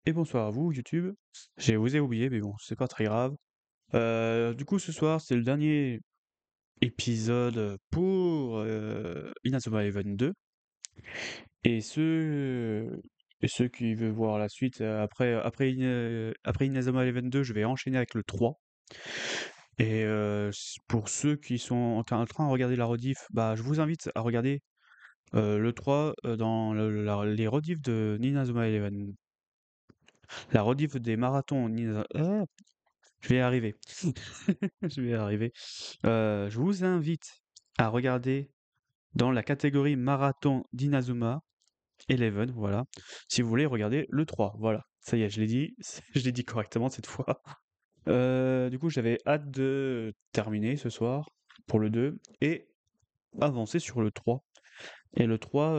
Et bonsoir à vous, YouTube. Vous ai oublié, mais bon, c'est pas très grave. Du coup, ce soir, c'est le dernier épisode pour Inazuma Eleven 2. Et ceux qui veulent voir la suite, après Inazuma Eleven 2, je vais enchaîner avec le 3. Et pour ceux qui sont en train de regarder la rediff, bah, je vous invite à regarder le 3 dans les rediffs de Inazuma Eleven. La rediff des marathons je vais y arriver. Je vais y arriver. Je vous invite à regarder dans la catégorie marathon d'Inazuma Eleven, voilà. Si vous voulez regarder le 3, voilà. Ça y est, je l'ai dit, je l'ai dit correctement cette fois. Du coup, j'avais hâte de terminer ce soir pour le 2 et avancer sur le 3. Et le 3,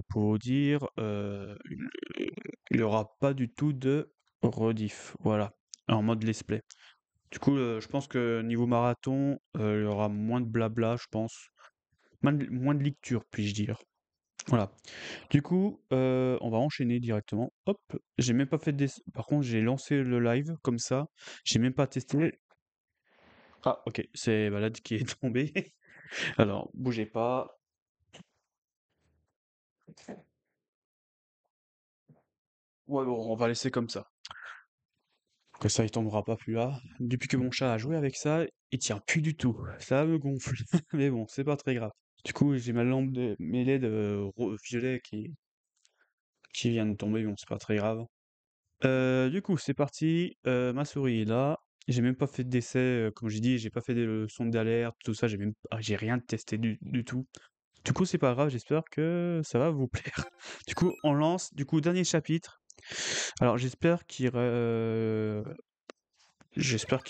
pour vous dire, il n'y aura pas du tout de rediff, voilà, en mode let's play. Du coup, je pense que niveau marathon, il y aura moins de blabla, je pense. Moins de lecture, puis-je dire. Voilà. Du coup, on va enchaîner directement. Hop, j'ai même pas fait des... Par contre, j'ai lancé le live comme ça. J'ai même pas testé. Ah, ok, c'est Balade qui est tombé. Alors, bougez pas. Ouais, bon, on va laisser comme ça. Que ça, il tombera pas plus là. Depuis que mon chat a joué avec ça, il tient plus du tout. Ça me gonfle. Mais bon, c'est pas très grave. Du coup, j'ai mes LED violet qui vient de tomber, bon, c'est pas très grave. Du coup, c'est parti. Ma souris est là. J'ai même pas fait d'essai, comme j'ai dit, j'ai pas fait de sonde d'alerte, tout ça, j'ai rien testé du tout. Du coup, c'est pas grave, j'espère que ça va vous plaire. Du coup, on lance, du coup, dernier chapitre. Alors, j'espère qu'il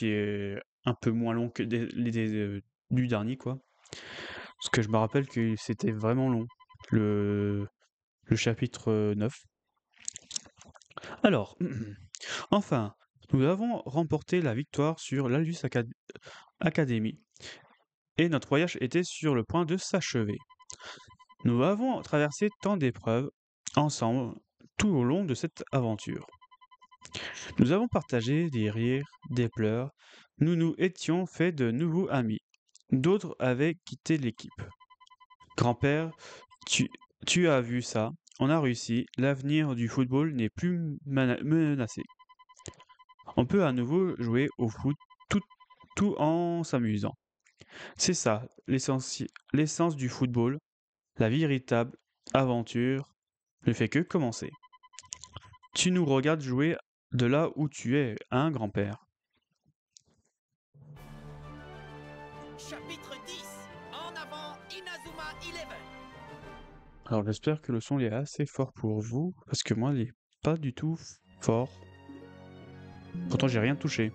est un peu moins long que du dernier, quoi. Parce que je me rappelle que c'était vraiment long, le, le chapitre 9. Alors, enfin, nous avons remporté la victoire sur Academy et notre voyage était sur le point de s'achever. Nous avons traversé tant d'épreuves ensemble tout au long de cette aventure. Nous avons partagé des rires, des pleurs, nous nous étions fait de nouveaux amis. D'autres avaient quitté l'équipe. Grand-père, tu, tu as vu ça, on a réussi, l'avenir du football n'est plus menacé. On peut à nouveau jouer au foot tout, tout en s'amusant. C'est ça, l'essence du football, la véritable aventure ne fait que commencer. Tu nous regardes jouer de là où tu es, hein, grand-père? Chapitre 10. En avant, Inazuma Eleven. Alors j'espère que le son est assez fort pour vous, parce que moi il est pas du tout fort. Pourtant j'ai rien touché.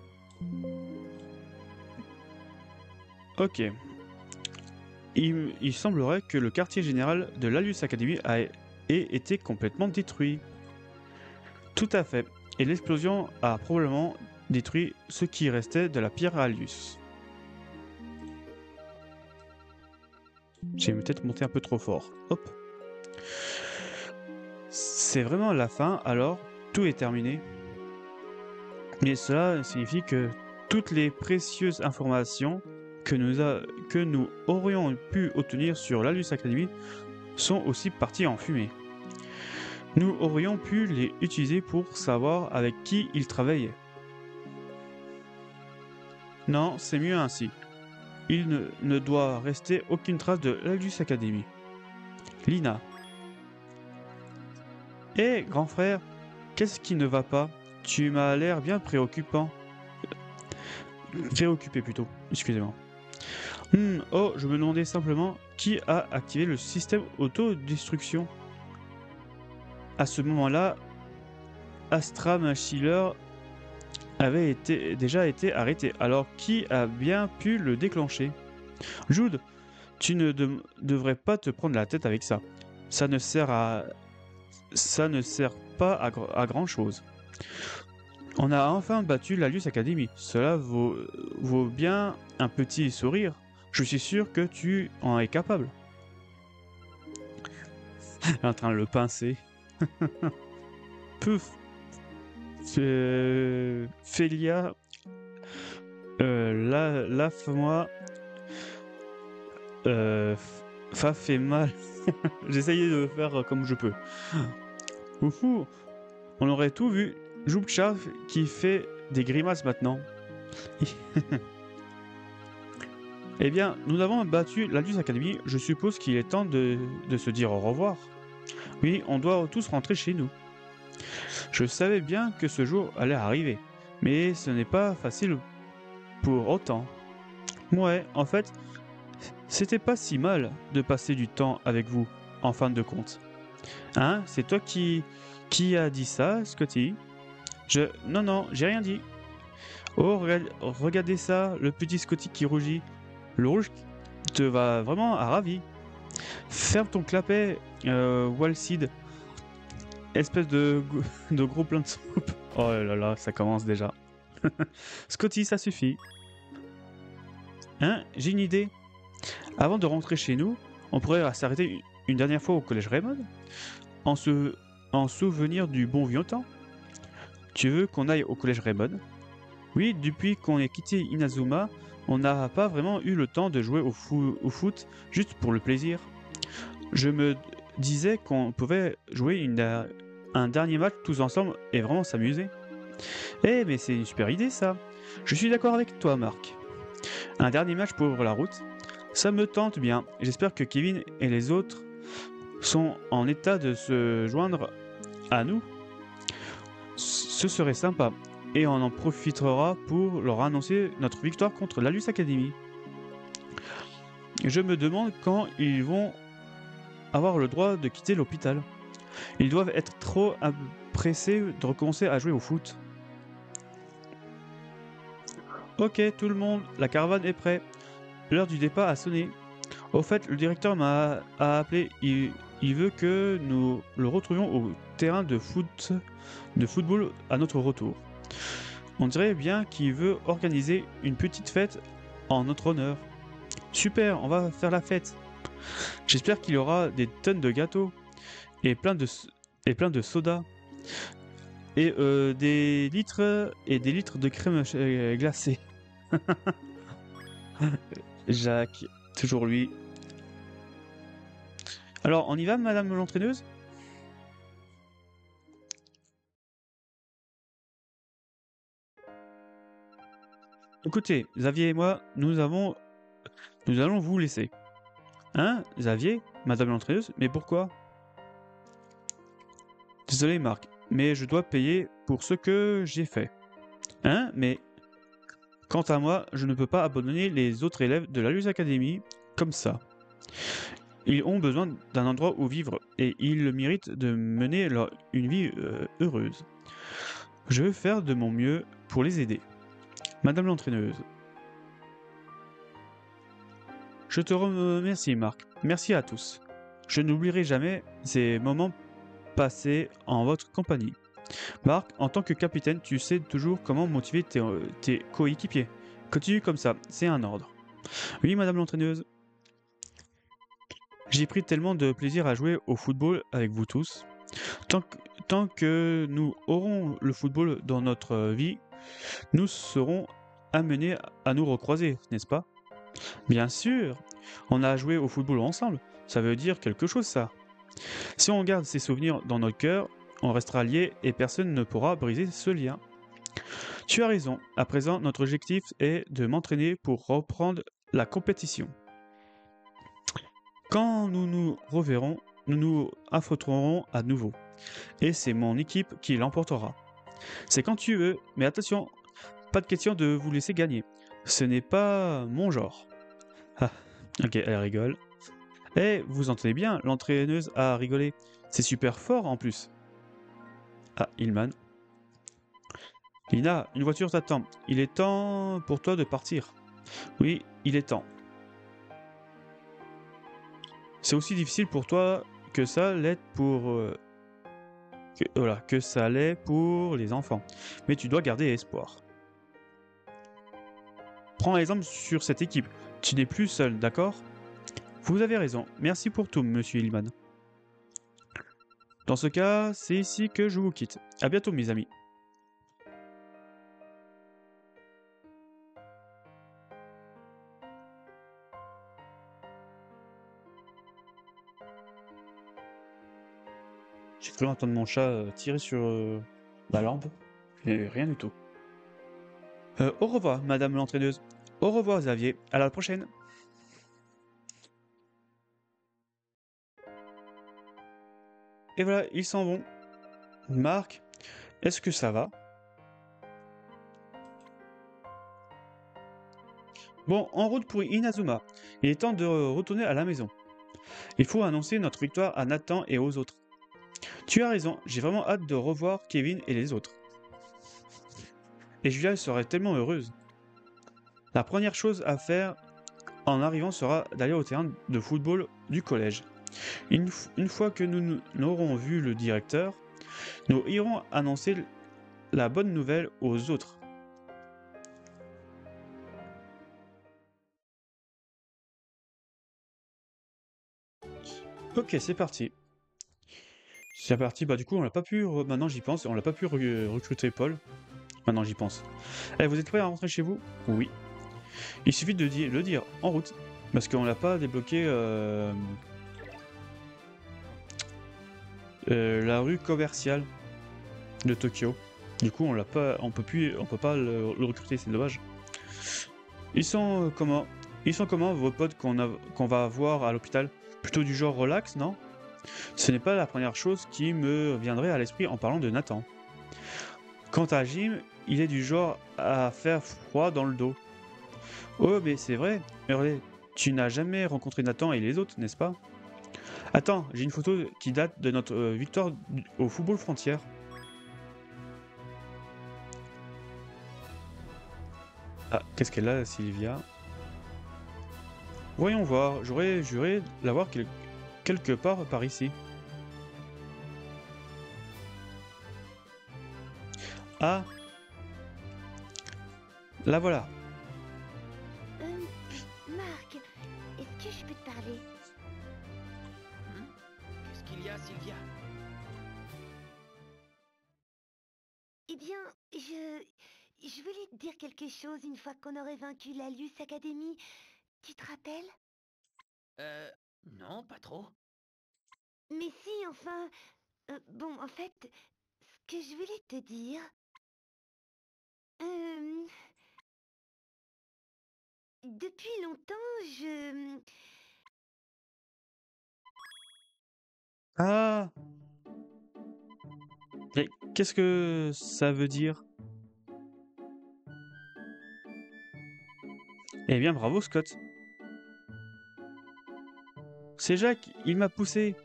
Ok. Il semblerait que le quartier général de l'Alus Academy ait été complètement détruit. Tout à fait. Et l'explosion a probablement détruit ce qui restait de la pierre Alius. J'ai peut-être monté un peu trop fort. Hop. C'est vraiment la fin, alors tout est terminé. Mais cela signifie que toutes les précieuses informations que nous aurions pu obtenir sur l'Alus Academy sont aussi parties en fumée. Nous aurions pu les utiliser pour savoir avec qui ils travaillaient. Non, c'est mieux ainsi. Il ne doit rester aucune trace de l'Alus Academy. Lina. Hé, grand frère, qu'est-ce qui ne va pas? Tu m'as l'air bien préoccupant. Préoccupé plutôt, excusez-moi. Oh, je me demandais simplement qui a activé le système autodestruction. À ce moment-là, Astra Machiller avait déjà été arrêté. Alors qui a bien pu le déclencher? Jude, tu ne devrais pas te prendre la tête avec ça. Ça ne sert pas à grand chose. On a enfin battu la Luce Academy. Cela vaut bien un petit sourire. Je suis sûr que tu en es capable. En train de le pincer. Pouf. Félia, lave-moi, fa fait mal. J'essayais de faire comme je peux. Oufou, on aurait tout vu. Joubcha qui fait des grimaces maintenant. Eh bien, nous avons battu l'Aldus Academy. Je suppose qu'il est temps de se dire au revoir. Oui, on doit tous rentrer chez nous. Je savais bien que ce jour allait arriver, mais ce n'est pas facile pour autant. Ouais, en fait, c'était pas si mal de passer du temps avec vous, en fin de compte. Hein, c'est toi qui a dit ça, Scotty? Non, j'ai rien dit. Oh, regardez ça, le petit Scotty qui rougit. Le rouge te va vraiment à ravi. Ferme ton clapet, Walsid. Espèce de gros plein de soupe. Oh là là, ça commence déjà. Scotty, ça suffit. Hein, j'ai une idée. Avant de rentrer chez nous, on pourrait s'arrêter une dernière fois au collège Raymond en souvenir du bon vieux temps. Tu veux qu'on aille au collège Raymond? Oui, depuis qu'on ait quitté Inazuma, on n'a pas vraiment eu le temps de jouer au foot juste pour le plaisir. Je me disais qu'on pouvait jouer un dernier match tous ensemble et vraiment s'amuser. Eh, mais c'est une super idée ça. Je suis d'accord avec toi, Marc. Un dernier match pour la route, ça me tente bien. J'espère que Kevin et les autres sont en état de se joindre à nous. Ce serait sympa. Et on en profitera pour leur annoncer notre victoire contre l'Aldus Academy. Je me demande quand ils vont avoir le droit de quitter l'hôpital. Ils doivent être trop pressés de recommencer à jouer au foot. Ok, tout le monde, la caravane est prête. L'heure du départ a sonné. Au fait, le directeur a appelé. Il veut que nous le retrouvions au terrain de football à notre retour. On dirait bien qu'il veut organiser une petite fête en notre honneur. Super, on va faire la fête. J'espère qu'il y aura des tonnes de gâteaux et plein de sodas et des litres de crème glacée. Jacques, toujours lui. Alors, on y va, madame l'entraîneuse? Écoutez, Xavier et moi, nous allons vous laisser. Hein, Xavier? Madame l'entraîneuse? Mais pourquoi? Désolé, Marc, mais je dois payer pour ce que j'ai fait. Hein? Mais quant à moi, je ne peux pas abandonner les autres élèves de l'Aldus Academy comme ça. Ils ont besoin d'un endroit où vivre et ils méritent de mener une vie heureuse. Je veux faire de mon mieux pour les aider. Madame l'entraîneuse. Je te remercie, Marc. Merci à tous. Je n'oublierai jamais ces moments passés en votre compagnie. Marc, en tant que capitaine, tu sais toujours comment motiver tes coéquipiers. Continue comme ça, c'est un ordre. Oui, madame l'entraîneuse. J'ai pris tellement de plaisir à jouer au football avec vous tous. Tant que nous aurons le football dans notre vie, nous serons amenés à nous recroiser, n'est-ce pas? Bien sûr, on a joué au football ensemble, ça veut dire quelque chose ça. Si on garde ces souvenirs dans notre cœur, on restera liés et personne ne pourra briser ce lien. Tu as raison, à présent notre objectif est de m'entraîner pour reprendre la compétition. Quand nous nous reverrons, nous nous affronterons à nouveau. Et c'est mon équipe qui l'emportera. C'est quand tu veux, mais attention, pas de question de vous laisser gagner. Ce n'est pas mon genre. Ah, ok, elle rigole. Eh, vous entendez bien, l'entraîneuse a rigolé. C'est super fort en plus. Ah, Hillman. Lina, une voiture t'attend. Il est temps pour toi de partir. Oui, il est temps. C'est aussi difficile pour toi que ça l'est pour... que ça l'est pour les enfants. Mais tu dois garder espoir. Prends exemple sur cette équipe. Tu n'es plus seul, d'accord? Vous avez raison. Merci pour tout, monsieur Hillman. Dans ce cas, c'est ici que je vous quitte. À bientôt, mes amis. J'ai cru entendre mon chat tirer sur la lampe, et rien du tout. Au revoir, madame l'entraîneuse. Au revoir, Xavier. À la prochaine. Et voilà, ils s'en vont. Marc, est-ce que ça va? Bon, en route pour Inazuma. Il est temps de retourner à la maison. Il faut annoncer notre victoire à Nathan et aux autres. Tu as raison, j'ai vraiment hâte de revoir Kevin et les autres. Et Julia serait tellement heureuse. La première chose à faire en arrivant sera d'aller au terrain de football du collège. Une fois que nous aurons vu le directeur, nous irons annoncer la bonne nouvelle aux autres. Ok, c'est parti. C'est parti, bah du coup on l'a pas pu, maintenant j'y pense, on l'a pas pu recruter Paul. Maintenant j'y pense. Eh, vous êtes prêts à rentrer chez vous? Oui. Il suffit de le dire en route. Parce qu'on l'a pas débloqué la rue commerciale de Tokyo. Du coup on l'a pas, on peut pas le recruter, c'est dommage. Ils sont comment? Ils sont comment vos potes qu'on va voir à l'hôpital? Plutôt du genre relax, non? Ce n'est pas la première chose qui me viendrait à l'esprit en parlant de Nathan. Quant à Jim, il est du genre à faire froid dans le dos. Oh, mais c'est vrai, Hurley, tu n'as jamais rencontré Nathan et les autres, n'est-ce pas? Attends, j'ai une photo qui date de notre victoire au football frontière. Ah, qu'est-ce qu'elle a, Sylvia? Voyons voir, j'aurais juré l'avoir quelque part par ici. Ah, la voilà. Marc, est-ce que je peux te parler? Qu'est-ce qu'il y a, Sylvia? Eh bien, je voulais te dire quelque chose une fois qu'on aurait vaincu la Luce Academy. Tu te rappelles? Non, pas trop. Mais si, enfin... bon, en fait, ce que je voulais te dire... depuis longtemps, Ah, mais qu'est-ce que ça veut dire? Eh bien, bravo, Scott. C'est Jacques, il m'a poussé.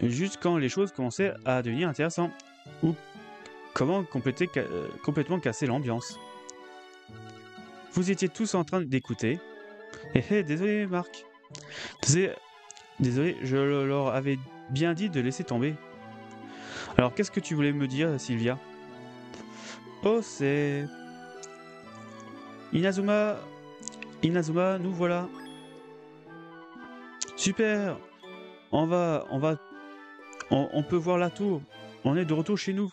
Juste quand les choses commençaient à devenir intéressantes. Ou comment complètement casser l'ambiance. Vous étiez tous en train d'écouter. Désolé, Marc. Désolé, je leur avais bien dit de laisser tomber. Alors, qu'est-ce que tu voulais me dire, Sylvia? Oh, c'est... Inazuma... Inazuma, nous voilà. Super. On peut voir la tour. On est de retour chez nous.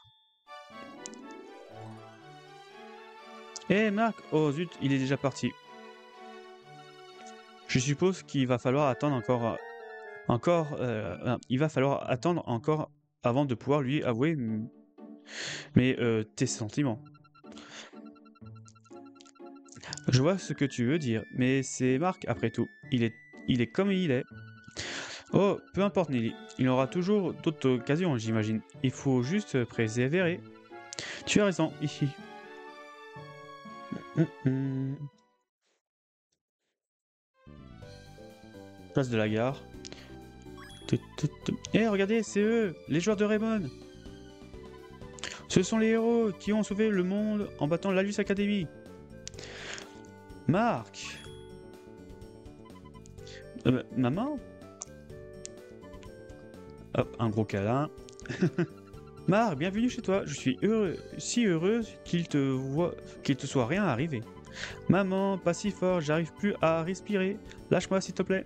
Eh, Marc. Oh, zut, il est déjà parti. Je suppose qu'il va falloir attendre il va falloir attendre encore avant de pouvoir lui avouer tes sentiments. Je vois ce que tu veux dire, mais c'est Marc après tout. Il est comme il est. Oh, peu importe Nelly, il aura toujours d'autres occasions, j'imagine. Il faut juste persévérer. Tu as raison, ici. Place de la gare. Eh, regardez, c'est eux, les joueurs de Raymond. Ce sont les héros qui ont sauvé le monde en battant l'Alus Academy. Marc. Maman. Hop, un gros câlin. Marc, bienvenue chez toi. Je suis si heureuse qu'il te soit rien arrivé. Maman, pas si fort, j'arrive plus à respirer. Lâche-moi s'il te plaît.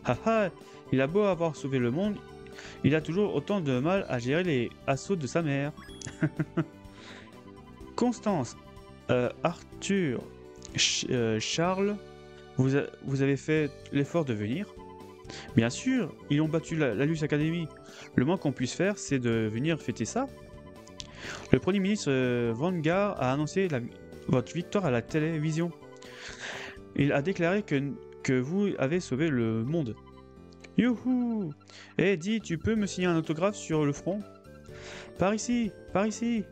Haha, il a beau avoir sauvé le monde, il a toujours autant de mal à gérer les assauts de sa mère. Constance, Arthur, Charles, vous avez fait l'effort de venir. Bien sûr, ils ont battu la Luce Academy. Le moins qu'on puisse faire, c'est de venir fêter ça. Le Premier ministre Vanguard a annoncé votre victoire à la télévision. Il a déclaré que vous avez sauvé le monde. Youhou! Eh, dis, tu peux me signer un autographe sur le front? Par ici, par ici!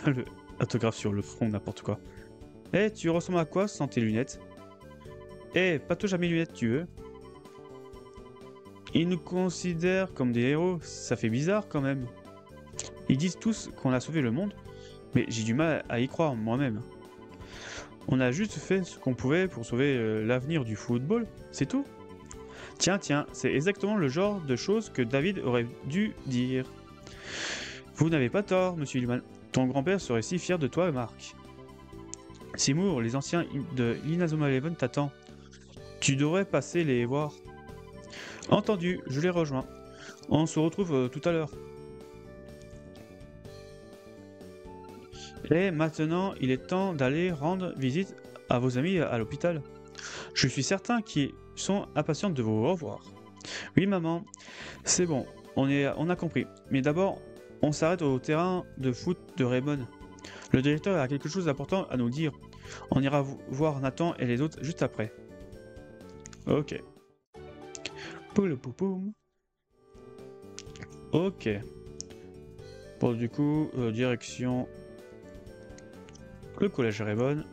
Le autographe sur le front, n'importe quoi. Eh, tu ressembles à quoi sans tes lunettes? Eh, pas touche à mes lunettes, tu veux? Ils nous considèrent comme des héros, ça fait bizarre quand même. Ils disent tous qu'on a sauvé le monde, mais j'ai du mal à y croire moi-même. On a juste fait ce qu'on pouvait pour sauver l'avenir du football, c'est tout. Tiens, c'est exactement le genre de choses que David aurait dû dire. Vous n'avez pas tort, monsieur Hillman. Ton grand-père serait si fier de toi, Marc. Seymour, les anciens de l'Inazuma Eleven t'attendent. Tu devrais passer les voir. Entendu, je les rejoins. On se retrouve tout à l'heure. Et maintenant, il est temps d'aller rendre visite à vos amis à l'hôpital. Je suis certain qu'ils sont impatients de vous revoir. Oui, maman, c'est bon, on a compris. Mais d'abord, on s'arrête au terrain de foot de Raymond. Le directeur a quelque chose d'important à nous dire. On ira voir Nathan et les autres juste après. Ok. Pouloupoum. Ok. Bon, du coup, direction le collège Raymond.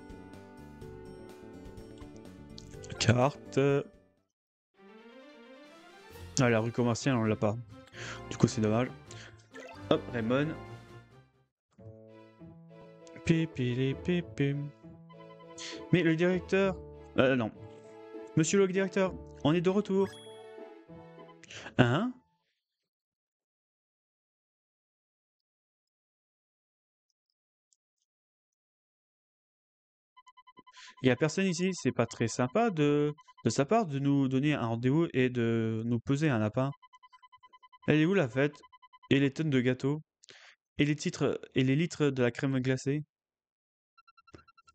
Carte. Ah, la rue commerciale, on l'a pas. Du coup, c'est dommage. Hop, Raymond. Pipilipipim. Mais le directeur... non. Monsieur le directeur, on est de retour. Hein? Il y a personne ici, c'est pas très sympa de sa part de nous donner un rendez-vous et de nous peser un lapin. Elle est où la fête? Et les tonnes de gâteaux? Et les litres de la crème glacée?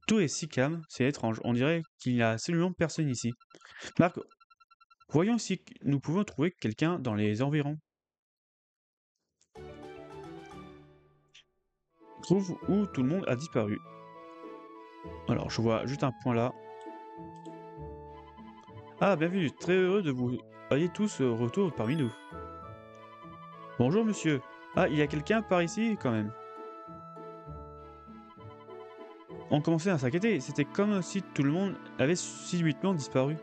Tout est si calme, c'est étrange. On dirait qu'il n'y a absolument personne ici. Marc, voyons si nous pouvons trouver quelqu'un dans les environs. Trouve où tout le monde a disparu. Alors, je vois juste un point là. Ah, bienvenue, très heureux de vous ayez tous retour parmi nous. Bonjour monsieur. Ah, il y a quelqu'un par ici quand même. On commençait à s'inquiéter, c'était comme si tout le monde avait subitement disparu.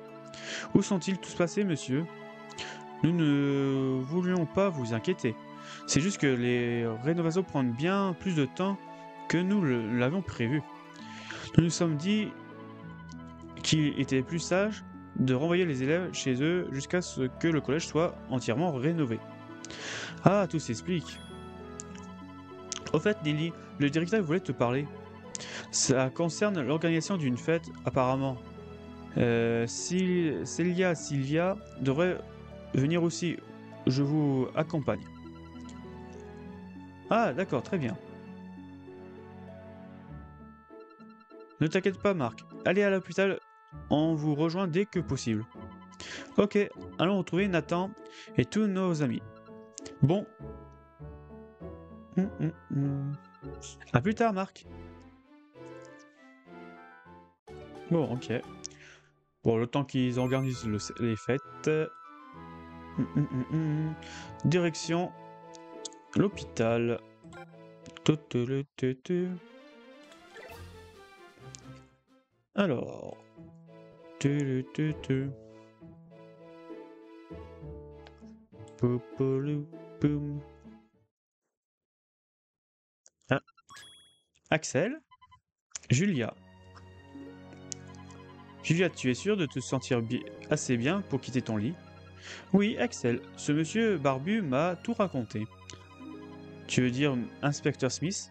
Où sont-ils tous passés, monsieur? Nous ne voulions pas vous inquiéter. C'est juste que les rénovations prennent bien plus de temps que nous l'avions prévu. Nous nous sommes dit qu'il était plus sage de renvoyer les élèves chez eux jusqu'à ce que le collège soit entièrement rénové. Ah, tout s'explique. Au fait, Lily, le directeur voulait te parler. Ça concerne l'organisation d'une fête, apparemment. Sylvia devrait venir aussi. Je vous accompagne. Ah, d'accord, très bien. Ne t'inquiète pas, Marc. Allez à l'hôpital, on vous rejoint dès que possible. Ok, allons retrouver Nathan et tous nos amis. Bon. À plus tard, Marc. Bon, ok. Bon, le temps qu'ils organisent les fêtes. Direction l'hôpital. Alors. Ah. Axel? Julia. Julia, tu es sûre de te sentir assez bien pour quitter ton lit? Oui, Axel, ce monsieur barbu m'a tout raconté. Tu veux dire Inspecteur Smith?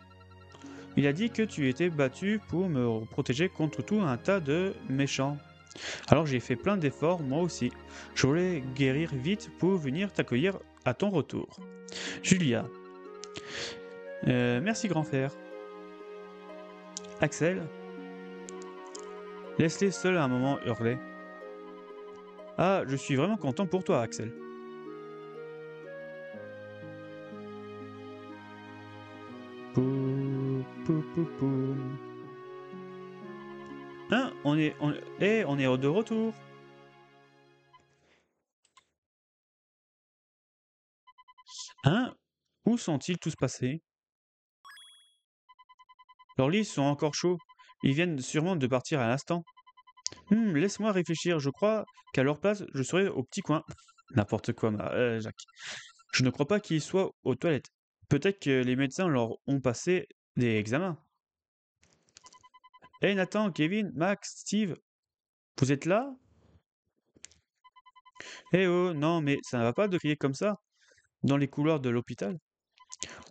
Il a dit que tu étais battu pour me protéger contre tout un tas de méchants. Alors j'ai fait plein d'efforts, moi aussi. Je voulais guérir vite pour venir t'accueillir à ton retour. Julia. Merci grand frère. Axel? Laisse-les seuls un moment hurler. Ah, je suis vraiment content pour toi, Axel. Pou, pou, pou, pou. Hein, on est de retour. Hein? Où sont-ils tous passés? Leurs lits sont encore chauds. Ils viennent sûrement de partir à l'instant. Laisse-moi réfléchir. Je crois qu'à leur place, je serai au petit coin. N'importe quoi, Jacques. Je ne crois pas qu'ils soient aux toilettes. Peut-être que les médecins leur ont passé des examens. Hey Nathan, Kevin, Max, Steve, vous êtes là? Eh oh, non, mais ça ne va pas de crier comme ça dans les couloirs de l'hôpital.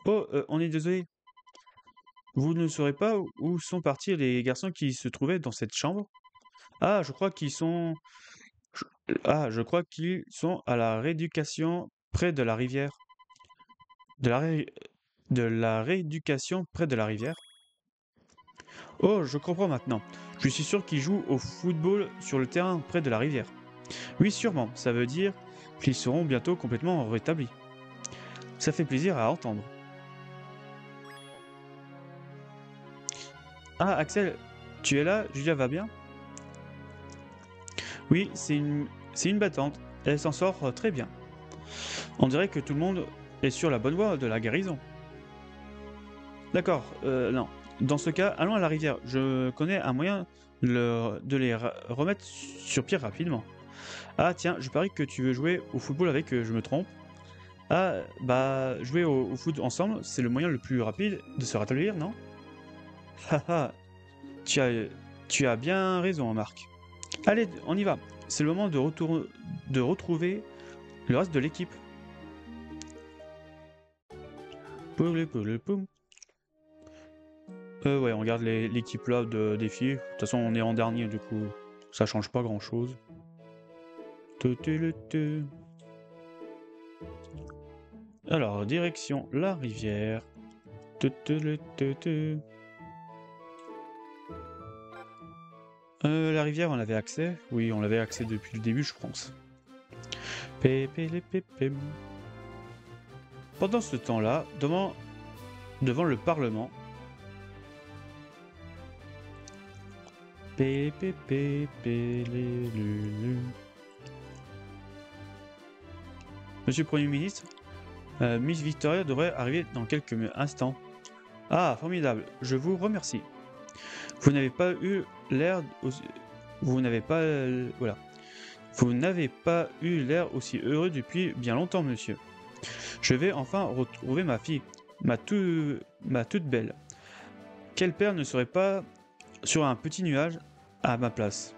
Oh, on est désolé. Vous ne saurez pas où sont partis les garçons qui se trouvaient dans cette chambre? Ah, je crois qu'ils sont... je crois qu'ils sont à la rééducation près de la rivière. De la rééducation près de la rivière? Oh, je comprends maintenant. Je suis sûr qu'ils jouent au football sur le terrain près de la rivière. Oui, sûrement. Ça veut dire qu'ils seront bientôt complètement rétablis. Ça fait plaisir à entendre. Ah, Axel, tu es là? Julia va bien? Oui, c'est une battante. Elle s'en sort très bien. On dirait que tout le monde est sur la bonne voie de la guérison. D'accord, non. Dans ce cas, allons à la rivière. Je connais un moyen de les remettre sur pied rapidement. Ah tiens, je parie que tu veux jouer au football avec je me trompe. Ah, bah, jouer au foot ensemble, c'est le moyen le plus rapide de se rétablir, non? Haha, tu as bien raison, Marc. Allez, on y va. C'est le moment de retrouver le reste de l'équipe. Ouais, on regarde l'équipe là des filles. De toute façon, on est en dernier, du coup, ça change pas grand chose. Alors, direction la rivière. La rivière, on avait accès? Oui, on l'avait accès depuis le début, je pense. Pendant ce temps-là, devant le Parlement, Monsieur le Premier ministre, Miss Victoria devrait arriver dans quelques instants. Ah, formidable, je vous remercie. Vous n'avez pas eu l'air aussi... Vous n'avez pas... voilà. Vous n'avez pas eu l'air aussi heureux depuis bien longtemps, monsieur. Je vais enfin retrouver ma fille, ma toute belle. Quel père ne serait pas sur un petit nuage à ma place?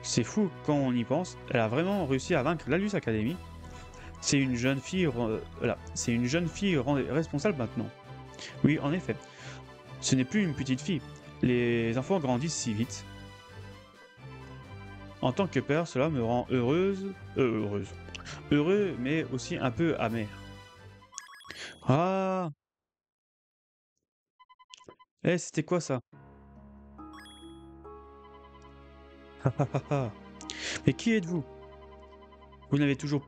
C'est fou quand on y pense. Elle a vraiment réussi à vaincre l'Alus Academy. C'est une jeune fille, c'est une jeune fille responsable maintenant. Oui, en effet. Ce n'est plus une petite fille. Les enfants grandissent si vite. En tant que père, cela me rend heureux, mais aussi un peu amer. Ah! Eh, c'était quoi ça? Mais qui êtes-vous? Vous avez toujours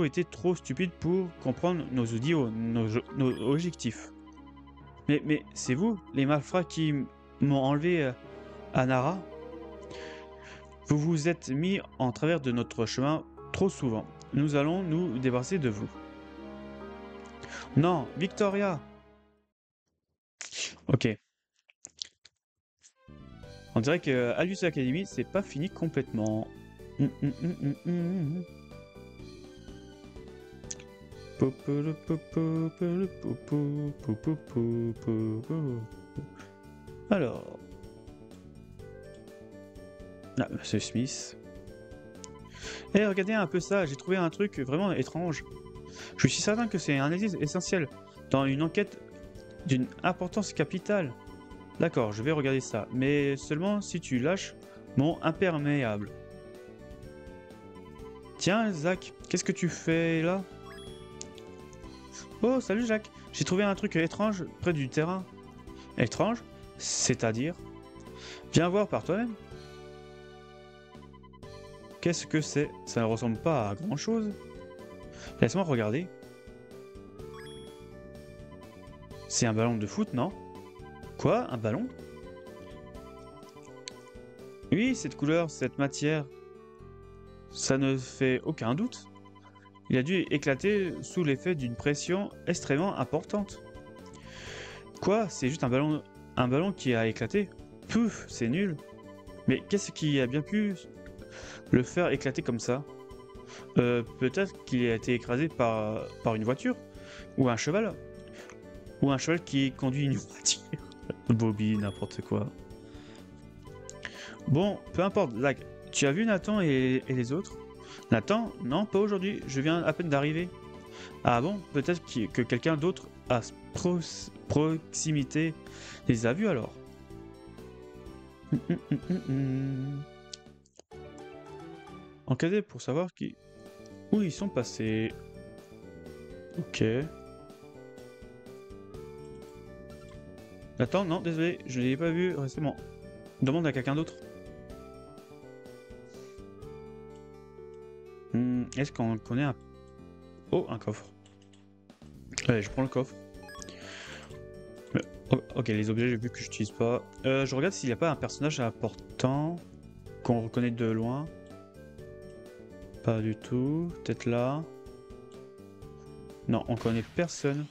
été trop stupide pour comprendre nos idéaux, nos objectifs. Mais c'est vous, les malfrats qui m'ont enlevé à Nara? Vous vous êtes mis en travers de notre chemin trop souvent. Nous allons nous débarrasser de vous. Non, Victoria! Ok. On dirait que Alus Academy, c'est pas fini complètement. Alors. Ah, Monsieur Smith. Eh, regardez un peu ça, j'ai trouvé un truc vraiment étrange. Je suis certain que c'est un indice essentiel dans une enquête d'une importance capitale. D'accord, je vais regarder ça, mais seulement si tu lâches mon imperméable. Tiens, Zach, qu'est-ce que tu fais là? Oh, salut Jacques, j'ai trouvé un truc étrange près du terrain. Étrange? C'est-à-dire? Viens voir par toi-même. Qu'est-ce que c'est? Ça ne ressemble pas à grand-chose. Laisse-moi regarder. C'est un ballon de foot, non? Quoi? Un ballon? Oui, cette couleur, cette matière, ça ne fait aucun doute. Il a dû éclater sous l'effet d'une pression extrêmement importante. Quoi? C'est juste un ballon qui a éclaté? Pouf, c'est nul. Mais qu'est-ce qui a bien pu le faire éclater comme ça? Peut-être qu'il a été écrasé par une voiture? Ou un cheval? Ou un cheval qui conduit une voiture? Bobby, n'importe quoi. Bon, peu importe, Zach. Tu as vu Nathan et les autres? Nathan? Non, pas aujourd'hui. Je viens à peine d'arriver. Ah bon? Peut-être que quelqu'un d'autre à proximité les a vus alors. Enquêter pour savoir où ils sont passés. Ok. Nathan, non, désolé, je ne l'ai pas vu récemment. Demande à quelqu'un d'autre. Est-ce qu'on connaît un... Oh, un coffre. Allez, je prends le coffre. Ok, les objets, j'ai vu que j'utilise pas. Je regarde s'il n'y a pas un personnage important qu'on reconnaît de loin. Pas du tout. Peut-être là. Non, on connaît personne.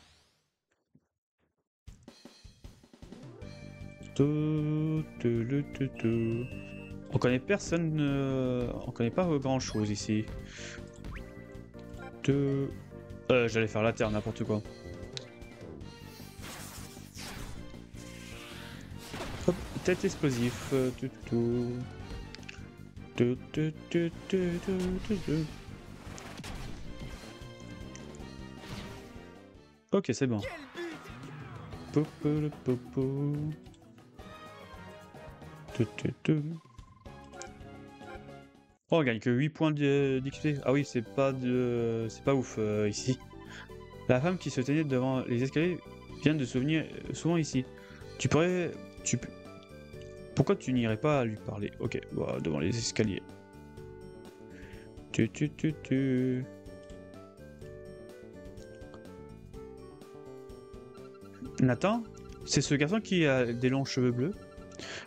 On connaît personne. On connaît pas grand chose ici. J'allais faire la terre, n'importe quoi. Hop, tête explosif. Ok, c'est bon. Oh, on gagne que 8 points d'XP. Ah oui, c'est pas ouf ici. La femme qui se tenait devant les escaliers vient de se venir souvent ici. Pourquoi tu n'irais pas à lui parler? Ok, voilà, devant les escaliers. Nathan? C'est ce garçon qui a des longs cheveux bleus?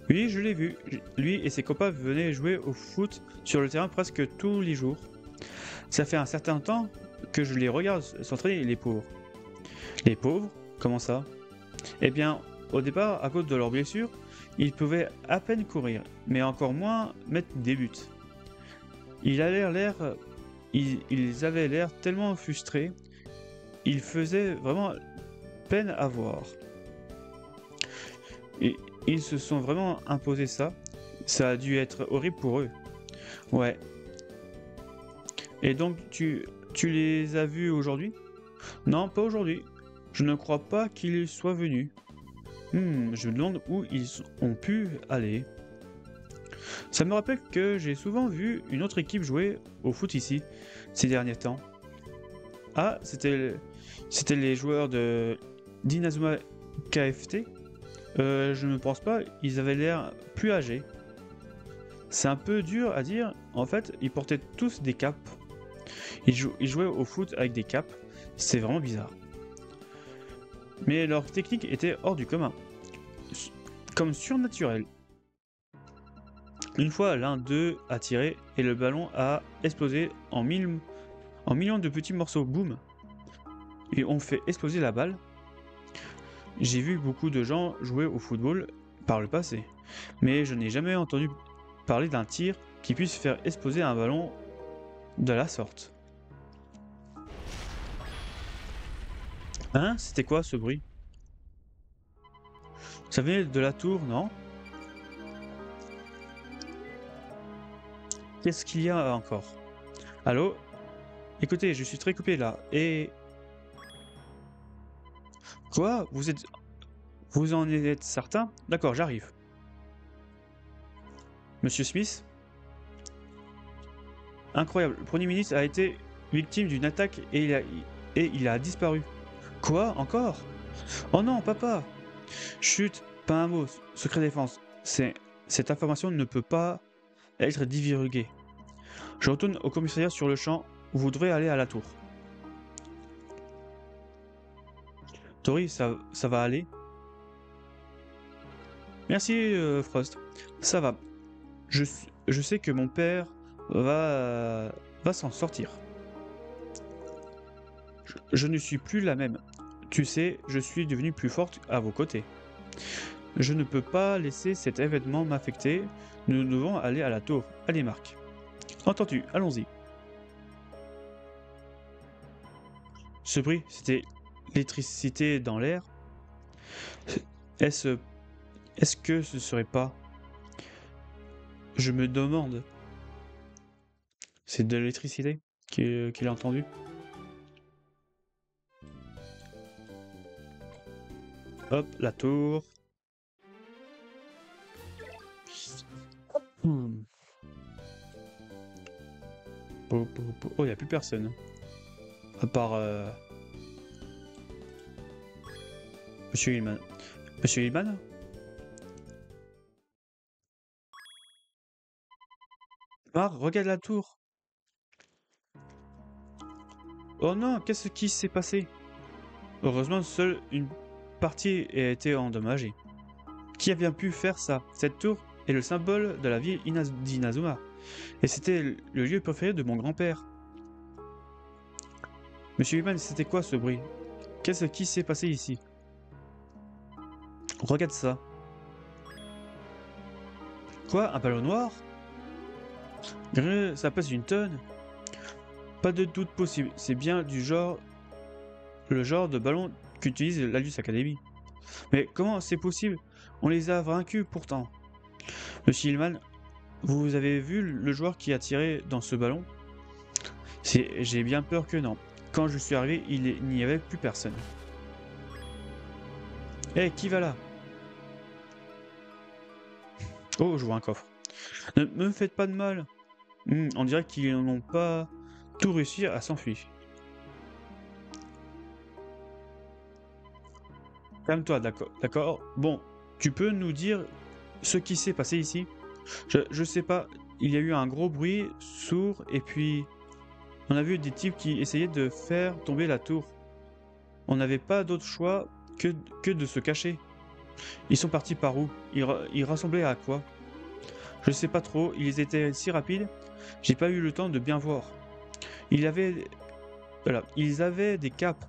Oui, je l'ai vu. Lui et ses copains venaient jouer au foot sur le terrain presque tous les jours. Ça fait un certain temps que je les regarde s'entraîner, les pauvres. Les pauvres? Comment ça? Eh bien, au départ, à cause de leurs blessures, ils pouvaient à peine courir, mais encore moins mettre des buts. Ils avaient l'air tellement frustrés, ils faisaient vraiment peine à voir. Et ils se sont vraiment imposés ça. Ça a dû être horrible pour eux. Ouais. Et donc, tu les as vus aujourd'hui? Non, pas aujourd'hui. Je ne crois pas qu'ils soient venus. Je me demande où ils ont pu aller. Ça me rappelle que j'ai souvent vu une autre équipe jouer au foot ici, ces derniers temps. Ah, c'était les joueurs d'Inazuma KFT. Je ne pense pas, ils avaient l'air plus âgés. C'est un peu dur à dire, en fait, ils portaient tous des capes. Ils jouaient au foot avec des capes, c'est vraiment bizarre. Mais leur technique était hors du commun, comme surnaturelle. Une fois, l'un d'eux a tiré et le ballon a explosé en millions de petits morceaux, boum. Et on fait exploser la balle. J'ai vu beaucoup de gens jouer au football par le passé, mais je n'ai jamais entendu parler d'un tir qui puisse faire exploser un ballon de la sorte. Hein? C'était quoi ce bruit? Ça venait de la tour, non? Qu'est-ce qu'il y a encore? Allô? Écoutez, je suis très coupé là, et... Quoi? Vous en êtes certain? D'accord, j'arrive. Monsieur Smith? Incroyable, le Premier ministre a été victime d'une attaque et il a disparu. Quoi? Encore? Oh non, papa! Chut, pas un mot, secret défense. Cette information ne peut pas être divulguée. Je retourne au commissariat sur le champ. Vous devrez aller à la tour. Tori, ça va aller? Merci, Frost. Ça va. Je sais que mon père va s'en sortir. Je ne suis plus la même. Tu sais, je suis devenue plus forte à vos côtés. Je ne peux pas laisser cet événement m'affecter. Nous devons aller à la tour. Allez, Marc. Entends-tu? Allons-y. Ce bruit, c'était l'électricité dans l'air. Est-ce que ce serait pas... Je me demande. C'est de l'électricité qu'il a entendu. Hop, la tour. Oh, il n'y a plus personne. À part... Monsieur Hillman. Monsieur Hillman? Marc, regarde la tour. Oh non, qu'est-ce qui s'est passé? Heureusement, seule une partie a été endommagée. Qui a bien pu faire ça? Cette tour est le symbole de la ville d'Inazuma. Et c'était le lieu préféré de mon grand-père. Monsieur Hillman, c'était quoi ce bruit? Qu'est-ce qui s'est passé ici? Regarde ça. Quoi? Un ballon noir? Ça pèse une tonne? Pas de doute possible, c'est bien le genre de ballon qu'utilise l'Alius Academy. Mais comment c'est possible? On les a vaincus pourtant. Monsieur Hillman, vous avez vu le joueur qui a tiré dans ce ballon? J'ai bien peur que non. Quand je suis arrivé, il n'y avait plus personne. Hé, qui va là? Oh, je vois un coffre. Ne me faites pas de mal. On dirait qu'ils n'ont pas tout réussi à s'enfuir. Calme-toi, d'accord. Bon, tu peux nous dire ce qui s'est passé ici? Je sais pas, il y a eu un gros bruit sourd et puis on a vu des types qui essayaient de faire tomber la tour. On n'avait pas d'autre choix que de se cacher. Ils sont partis par où? Ils rassemblaient à quoi? Je sais pas trop, ils étaient si rapides, j'ai pas eu le temps de bien voir. Ils avaient des capes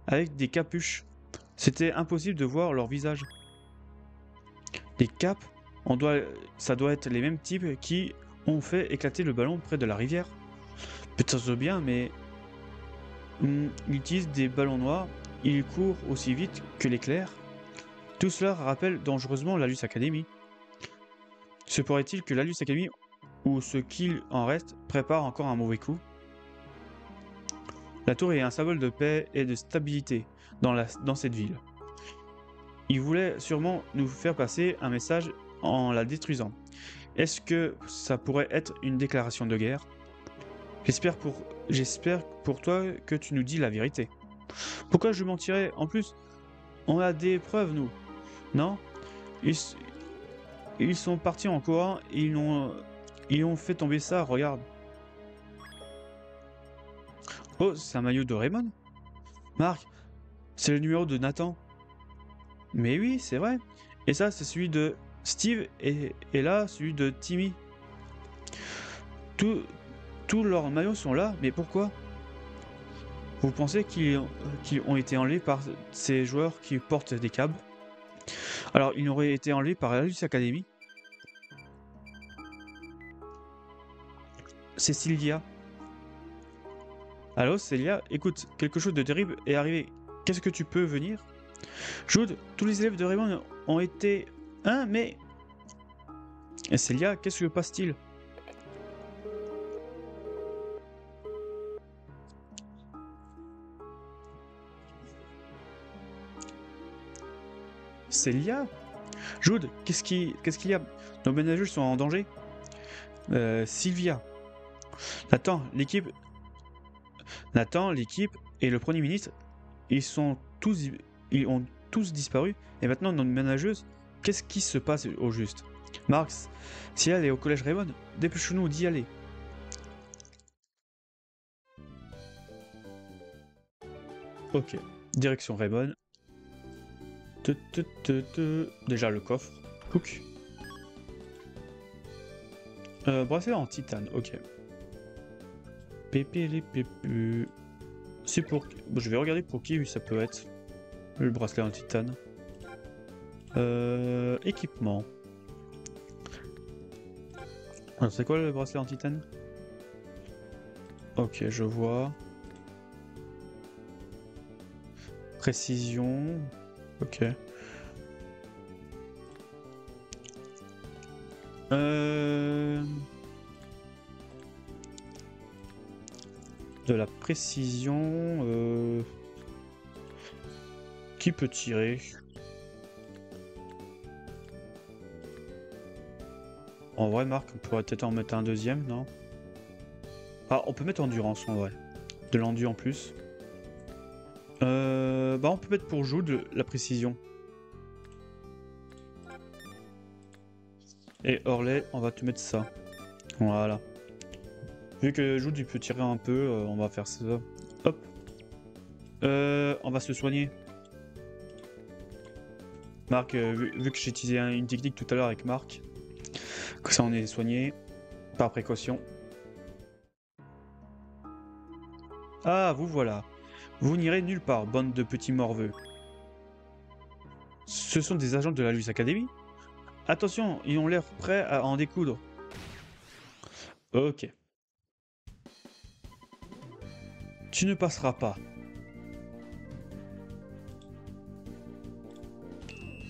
avec des capuches. C'était impossible de voir leur visage. Des capes? Ça doit être les mêmes types qui ont fait éclater le ballon près de la rivière. Peut-être bien, mais... ils utilisent des ballons noirs, ils courent aussi vite que l'éclair. Tout cela rappelle dangereusement l'Alius Academy. Se pourrait-il que l'Alius Academy, ou ce qu'il en reste, prépare encore un mauvais coup? La tour est un symbole de paix et de stabilité dans cette ville. Ils voulaient sûrement nous faire passer un message en la détruisant. Est-ce que ça pourrait être une déclaration de guerre? J'espère pour toi que tu nous dis la vérité. Pourquoi je mentirais? En plus, on a des preuves, nous. Non? Ils sont partis en courant et ils ont fait tomber ça, regarde. Oh, c'est un maillot de Raymond? Marc, c'est le numéro de Nathan. Mais oui, c'est vrai. Et ça, c'est celui de Steve et là, celui de Timmy. Tous leurs maillots sont là, mais pourquoi? Vous pensez qu'ils ont été enlevés par ces joueurs qui portent des câbles? Alors, ils auraient été enlevés par l'Alius Academy. C'est Sylvia. Allô, Célia, écoute, quelque chose de terrible est arrivé. Qu'est-ce que tu peux venir? Jude, tous les élèves de Raymond ont été... Hein, mais... Et Célia, qu'est-ce que passe-t-il? Célia? Jude, qu'est-ce qu'il y a? Nos ménageurs sont en danger? Sylvia. Nathan, l'équipe et le Premier ministre, ils ont tous disparu. Et maintenant, notre ménageuse, qu'est-ce qui se passe au juste? Marx, si elle est au collège Raymond, dépêchons-nous d'y aller. Ok. Direction Raymond. Déjà le coffre. Hook. Bracelet en titane, ok. Pépé les pépus. C'est pour... Bon, je vais regarder pour qui ça peut être. Le bracelet en titane. Équipement. Alors, c'est quoi le bracelet en titane? Ok, je vois. Précision. Ok. De la précision. Qui peut tirer? En vrai, Marc, on pourrait peut-être en mettre un deuxième, non? Ah, on peut mettre endurance en vrai. De l'endu en plus. Bah, on peut mettre pour Jude la précision. Et Orley, on va te mettre ça. Voilà. Vu que Jude il peut tirer un peu, on va faire ça. Hop. On va se soigner. Marc, vu que j'ai utilisé une technique tout à l'heure avec Marc, que ça on est soigné, par précaution. Ah, vous voilà. Vous n'irez nulle part, bande de petits morveux. Ce sont des agents de la Luce Academy? Attention, ils ont l'air prêts à en découdre. Ok. Tu ne passeras pas.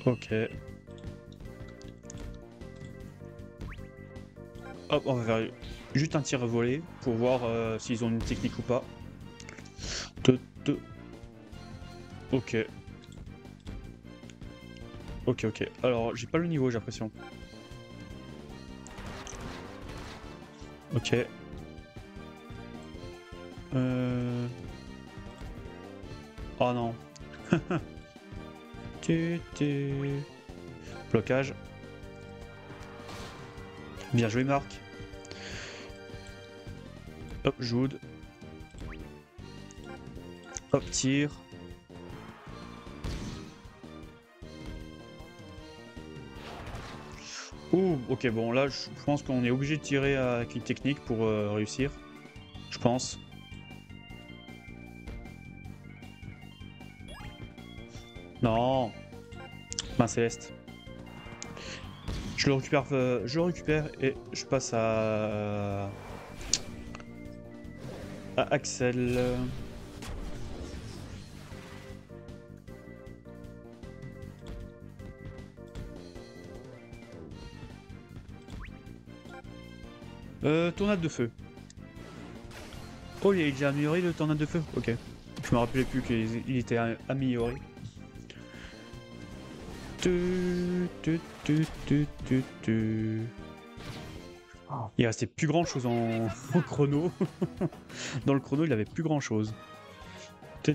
Ok. Hop, on va faire juste un tir volé pour voir s'ils ont une technique ou pas. Ok. Ok. Alors, j'ai pas le niveau, j'ai l'impression. Ok. Oh non. Blocage. Bien joué, Marc. Hop, Jude. Hop, tir. Ouh, ok, bon, là, je pense qu'on est obligé de tirer avec une technique pour réussir. Je pense. Non. Main céleste. Je le récupère et je passe à Axel. Tornade de feu. Oh, il est déjà amélioré le tornade de feu? Ok. Je me rappelais plus qu'il était amélioré. Il restait plus grand chose en chrono. Dans le chrono, il avait plus grand chose. Ah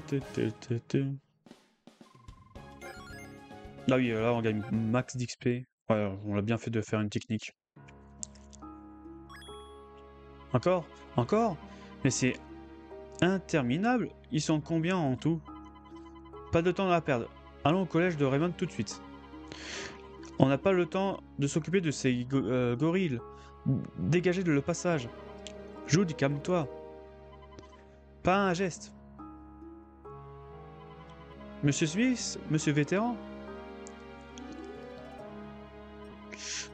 oui, là on gagne max d'XP. Ouais, on l'a bien fait de faire une technique. Encore? Encore? Mais c'est interminable. Ils sont combien en tout? Pas de temps à perdre. Allons au collège de Raymond tout de suite. On n'a pas le temps de s'occuper de ces gorilles. Dégagez de le passage. Jude, calme-toi. Pas un geste. Monsieur Suisse? Monsieur Vétéran?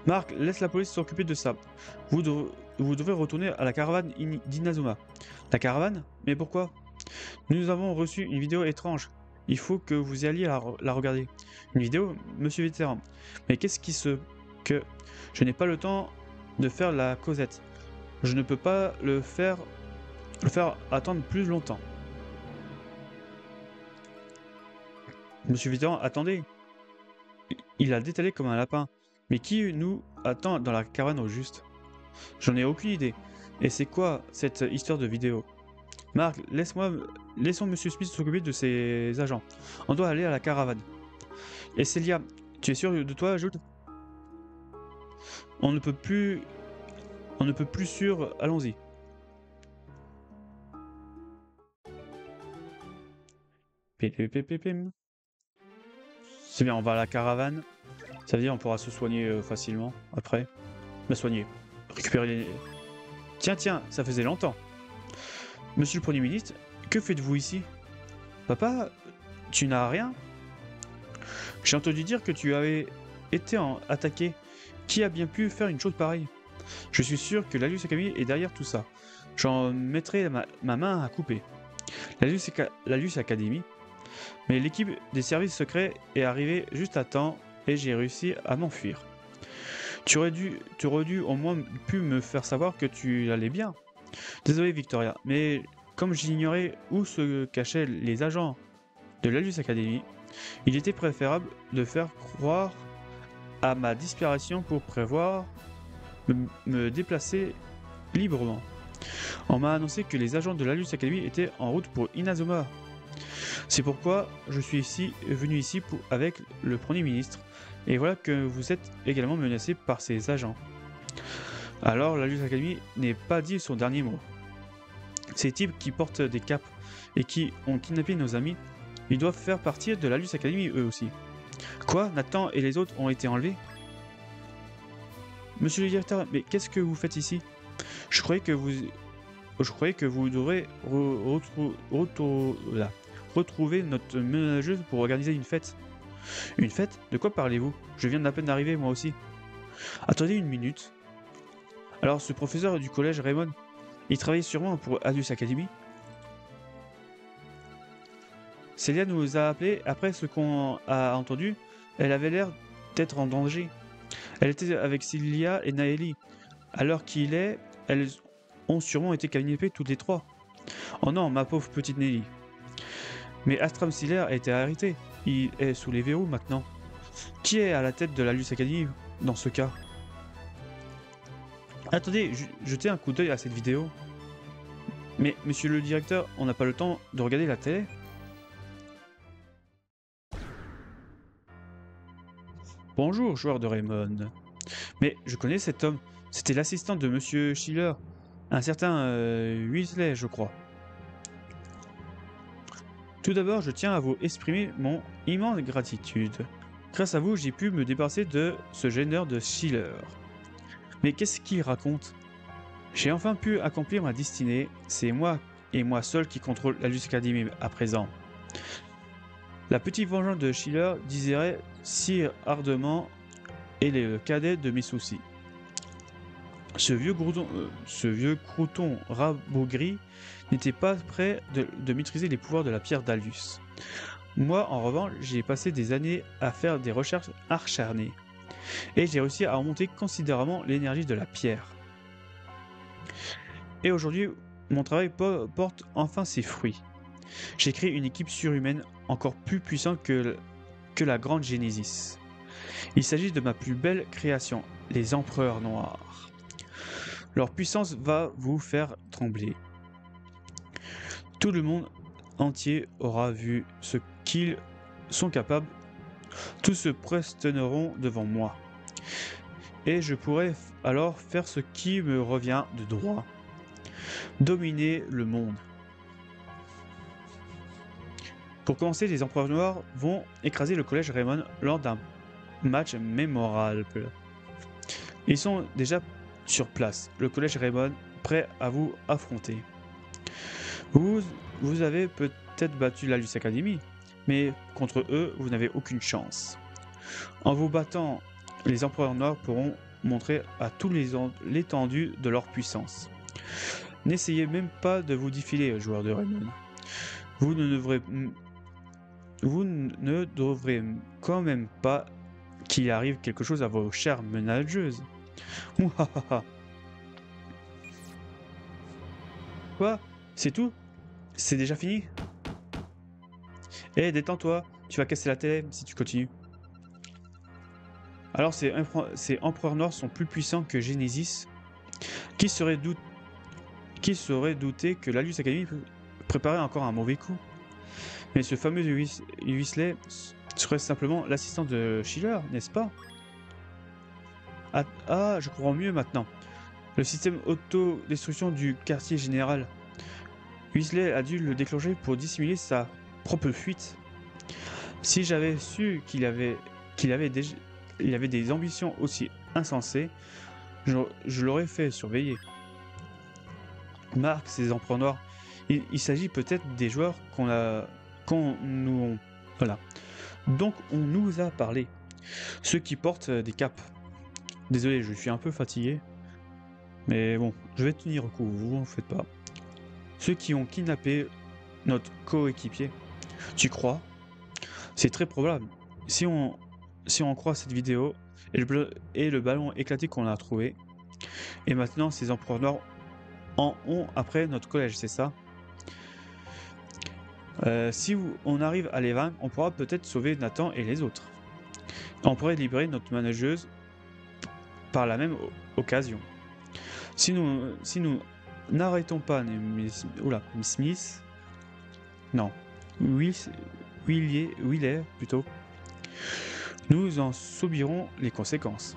Marc, laisse la police s'occuper de ça. Vous devez retourner à la caravane d'Inazuma. La caravane? Mais pourquoi? Nous avons reçu une vidéo étrange. Il faut que vous y alliez la regarder. Une vidéo, monsieur Vétéran. Mais qu'est-ce qui se... que... Je n'ai pas le temps de faire la causette. Je ne peux pas le faire attendre plus longtemps. Monsieur Vétéran, attendez. Il a détalé comme un lapin. Mais qui nous attend dans la caravane au juste? J'en ai aucune idée. Et c'est quoi cette histoire de vidéo? Marc, laissons Monsieur Smith s'occuper de ses agents. On doit aller à la caravane. Et Célia, tu es sûr de toi, Jude? On ne peut plus sûr, allons-y. Pépépépépém. C'est bien, on va à la caravane. Ça veut dire on pourra se soigner facilement après. Me soigner. Récupérer les... Tiens, ça faisait longtemps. Monsieur le Premier ministre, que faites-vous ici? Papa, tu n'as rien? J'ai entendu dire que tu avais été attaqué. Qui a bien pu faire une chose pareille? Je suis sûr que Lalius Academy est derrière tout ça. J'en mettrai ma main à couper. Lalius Academy. Mais l'équipe des services secrets est arrivée juste à temps et j'ai réussi à m'enfuir. Tu aurais dû au moins pu me faire savoir que tu allais bien. Désolé Victoria, mais comme j'ignorais où se cachaient les agents de Lalius Academy, il était préférable de faire croire à ma disparition pour prévoir me déplacer librement. On m'a annoncé que les agents de Lalius Academy étaient en route pour Inazuma. C'est pourquoi je suis venu ici avec le Premier ministre, et voilà que vous êtes également menacé par ces agents. Alors Lalius Academy n'est pas dit son dernier mot. Ces types qui portent des capes et qui ont kidnappé nos amis, ils doivent faire partie de Lalius Academy eux aussi. Quoi? Nathan et les autres ont été enlevés? Monsieur le directeur, mais qu'est-ce que vous faites ici? Je croyais que vous devrez retrouver notre ménageuse pour organiser une fête. Une fête? De quoi parlez-vous? Je viens à peine d'arriver moi aussi. Attendez une minute. Alors ce professeur du collège Raymond, il travaille sûrement pour Lalius Academy? Célia nous a appelés après ce qu'on a entendu. Elle avait l'air d'être en danger. Elle était avec Cilia et Naeli. À l'heure qu'il est, elles ont sûrement été kidnappées toutes les trois. Oh non, ma pauvre petite Nelly. Mais Astram Siller a été arrêté. Il est sous les verrous maintenant. Qui est à la tête de la Lalius Academy dans ce cas? Attendez, jetez un coup d'œil à cette vidéo. Mais monsieur le directeur, on n'a pas le temps de regarder la télé? Bonjour, joueur de Raymond. Mais je connais cet homme. C'était l'assistant de monsieur Schiller. Un certain Weasley, je crois. Tout d'abord, je tiens à vous exprimer mon immense gratitude. Grâce à vous, j'ai pu me débarrasser de ce gêneur de Schiller. Mais qu'est-ce qu'il raconte? J'ai enfin pu accomplir ma destinée. C'est moi et moi seul qui contrôle la Lalius Academy à présent. La petite vengeance de Schiller désirait si ardemment et le cadet de mes soucis. Ce vieux crouton rabougri n'était pas prêt de maîtriser les pouvoirs de la pierre d'Alus. Moi, en revanche, j'ai passé des années à faire des recherches acharnées, et j'ai réussi à remonter considérablement l'énergie de la pierre. Et aujourd'hui, mon travail porte enfin ses fruits. J'ai créé une équipe surhumaine encore plus puissante que la Grande Genesis. Il s'agit de ma plus belle création, les Empereurs Noirs. Leur puissance va vous faire trembler. Tout le monde entier aura vu ce qu'ils sont capables. Tous se prosterneront devant moi. Et je pourrai alors faire ce qui me revient de droit. Dominer le monde. Pour commencer, les Empereurs Noirs vont écraser le collège Raymond lors d'un match mémorable. Ils sont déjà sur place, le collège Raymond prêt à vous affronter. Vous avez peut-être battu la Lalius Academy, mais contre eux, vous n'avez aucune chance. En vous battant, les Empereurs Noirs pourront montrer à tous l'étendue de leur puissance. N'essayez même pas de vous défiler, joueurs de Raymond. Vous ne devrez quand même pas qu'il arrive quelque chose à vos chères ménageuses. Ouhahaha. Quoi? C'est tout? C'est déjà fini? Eh, détends-toi, tu vas casser la télé si tu continues. Alors ces empereurs noirs sont plus puissants que Genesis. Qui serait douté que Lalius Academy préparait encore un mauvais coup? Mais ce fameux Weasley serait simplement l'assistant de Schiller, n'est-ce pas? Ah, je comprends mieux maintenant. Le système auto-destruction du quartier général. Weasley a dû le déclencher pour dissimuler sa propre fuite. Si j'avais su qu'il avait des ambitions aussi insensées, je l'aurais fait surveiller. Marc, ces empereurs noirs, il s'agit peut-être des joueurs voilà, donc on nous a parlé. Ceux qui portent des capes. Désolé, je suis un peu fatigué. Mais bon, je vais tenir le coup, vous en faites pas. Ceux qui ont kidnappé notre coéquipier. Tu crois? C'est très probable. Si on croit cette vidéo et le ballon éclaté qu'on a trouvé, et maintenant ces empereurs noirs en ont après notre collège, c'est ça? Si on arrive à les vaincre, on pourra peut-être sauver Nathan et les autres. On pourrait libérer notre manageuse par la même occasion. Si nous n'arrêtons pas Miss Smith, non, Willer plutôt, nous en subirons les conséquences.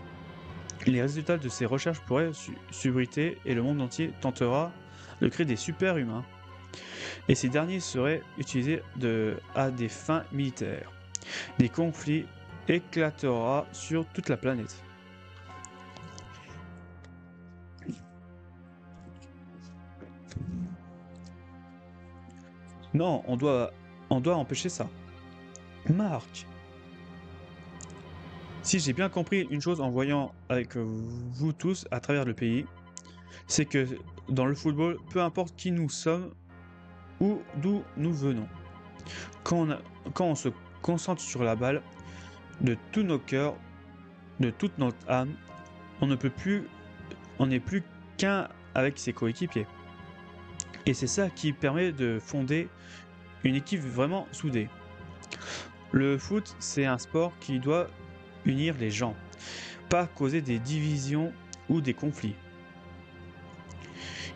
Les résultats de ces recherches pourraient s'ébruiter et le monde entier tentera de créer des super-humains. Et ces derniers seraient utilisés à des fins militaires. Des conflits éclatera sur toute la planète. Non, on doit empêcher ça. Marc, si j'ai bien compris une chose en voyant avec vous tous à travers le pays, c'est que dans le football, peu importe qui nous sommes ou d'où nous venons, quand on se concentre sur la balle de tous nos cœurs, de toute notre âme, on n'est plus qu'un avec ses coéquipiers. Et c'est ça qui permet de fonder une équipe vraiment soudée. Le foot, c'est un sport qui doit unir les gens, pas causer des divisions ou des conflits.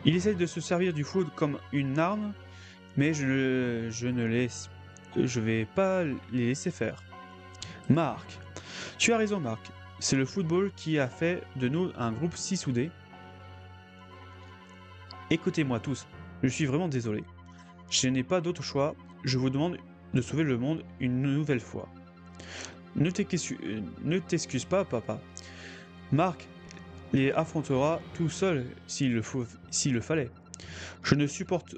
Il essaie de se servir du foot comme une arme, mais je vais pas les laisser faire. Marc, tu as raison Marc, c'est le football qui a fait de nous un groupe si soudé. Écoutez-moi tous, je suis vraiment désolé. Je n'ai pas d'autre choix, je vous demande de sauver le monde une nouvelle fois. Ne t'excuse pas, papa. Marc les affrontera tout seul s'il le fallait. Je ne supporte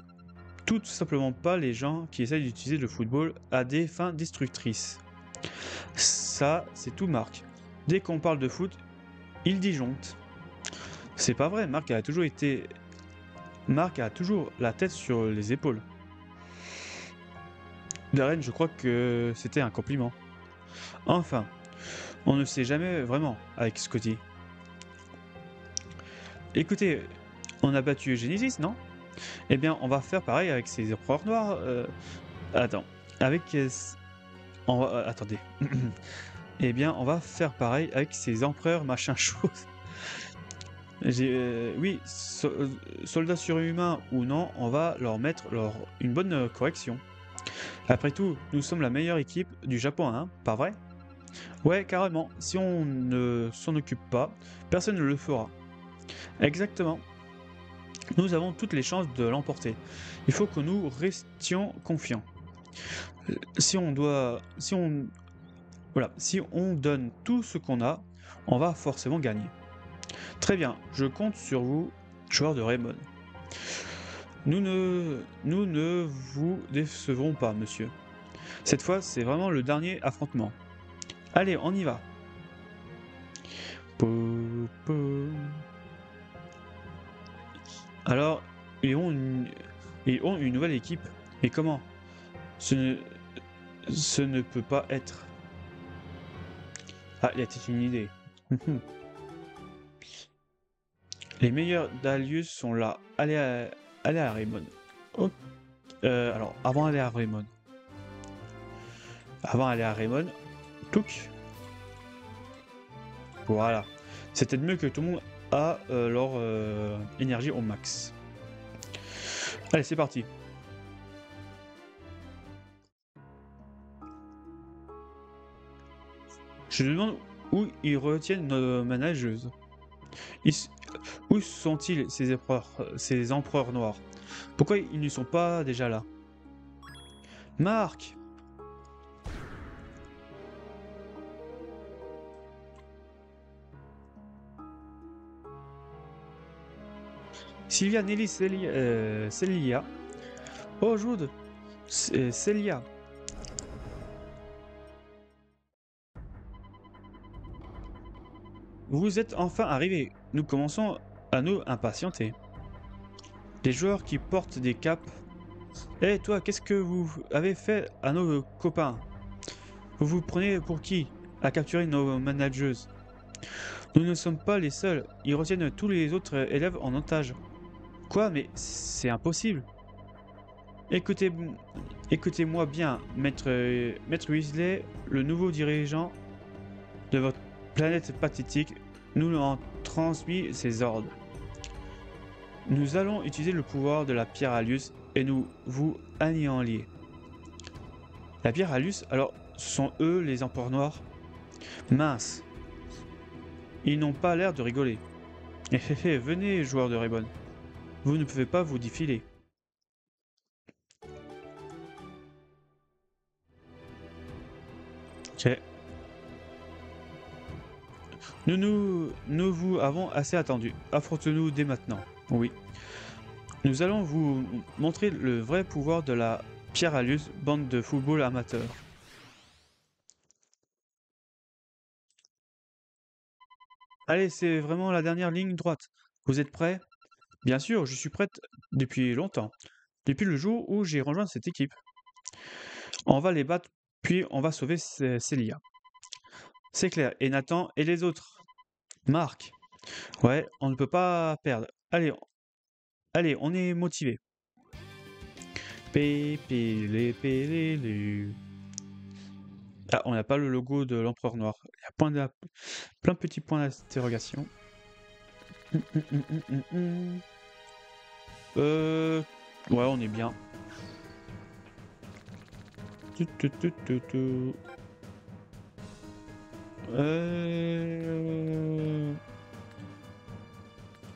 tout simplement pas les gens qui essayent d'utiliser le football à des fins destructrices. Ça, c'est tout Marc. Dès qu'on parle de foot, il disjoncte. C'est pas vrai, Marc a toujours la tête sur les épaules. Darren, je crois que c'était un compliment. Enfin, on ne sait jamais vraiment avec Scotty. Écoutez, on a battu Genesis, non? Eh bien, on va faire pareil avec ces empereurs noirs. Attends, attendez. Eh bien, on va faire pareil avec ces empereurs machin chose. Oui, soldats surhumains ou non, on va leur mettre une bonne correction. Après tout, nous sommes la meilleure équipe du Japon, hein, pas vrai? Ouais, carrément. Si on ne s'en occupe pas, personne ne le fera. Exactement. Nous avons toutes les chances de l'emporter. Il faut que nous restions confiants. Si on donne tout ce qu'on a, on va forcément gagner. Très bien, je compte sur vous, joueurs de Raymond. Nous ne vous décevrons pas, monsieur. Cette fois, c'est vraiment le dernier affrontement. Allez, on y va. Alors, ils ont une nouvelle équipe. Mais comment? Ce ne peut pas être. Ah, il y a peut-être une idée. Les meilleurs d'Alius sont là. Allez à Raymond. Oh. Alors, avant d'aller à Raymond. Touc. Voilà. C'est peut-être mieux que tout le monde a leur énergie au max. Allez, c'est parti. Je me demande où ils retiennent nos manageuses. Où sont-ils ces empereurs noirs? Pourquoi ils ne sont pas déjà là? Marc! Sylvia, Nelly, Célia. Oh, Jude! Célia. Vous êtes enfin arrivés. Nous commençons à nous impatienter. Les joueurs qui portent des capes. Eh toi, qu'est-ce que vous avez fait à nos copains? Vous vous prenez pour qui à capturer nos managers? Nous ne sommes pas les seuls. Ils retiennent tous les autres élèves en otage. Quoi? Mais c'est impossible. Écoutez-moi bien, Maître Weasley, le nouveau dirigeant de votre planète pathétique, nous en transmis ses ordres. Nous allons utiliser le pouvoir de la pierre Alius et nous vous anéantir. La pierre Alius, alors, ce sont eux les empereurs noirs? Mince. Ils n'ont pas l'air de rigoler. Venez, joueurs de Ribbon. Vous ne pouvez pas vous défiler. Ok. Nous vous avons assez attendu. Affrontez-nous dès maintenant. Oui. Nous allons vous montrer le vrai pouvoir de la pierre Alius, bande de football amateurs. Allez, c'est vraiment la dernière ligne droite. Vous êtes prêts? Bien sûr, je suis prête depuis longtemps. Depuis le jour où j'ai rejoint cette équipe. On va les battre, puis on va sauver Célia. C'est clair. Et Nathan et les autres. Marc. Ouais, on ne peut pas perdre. Allez, on est motivé. Ah, on n'a pas le logo de l'Empereur Noir. Il y a plein de petits points d'interrogation. Ouais, on est bien.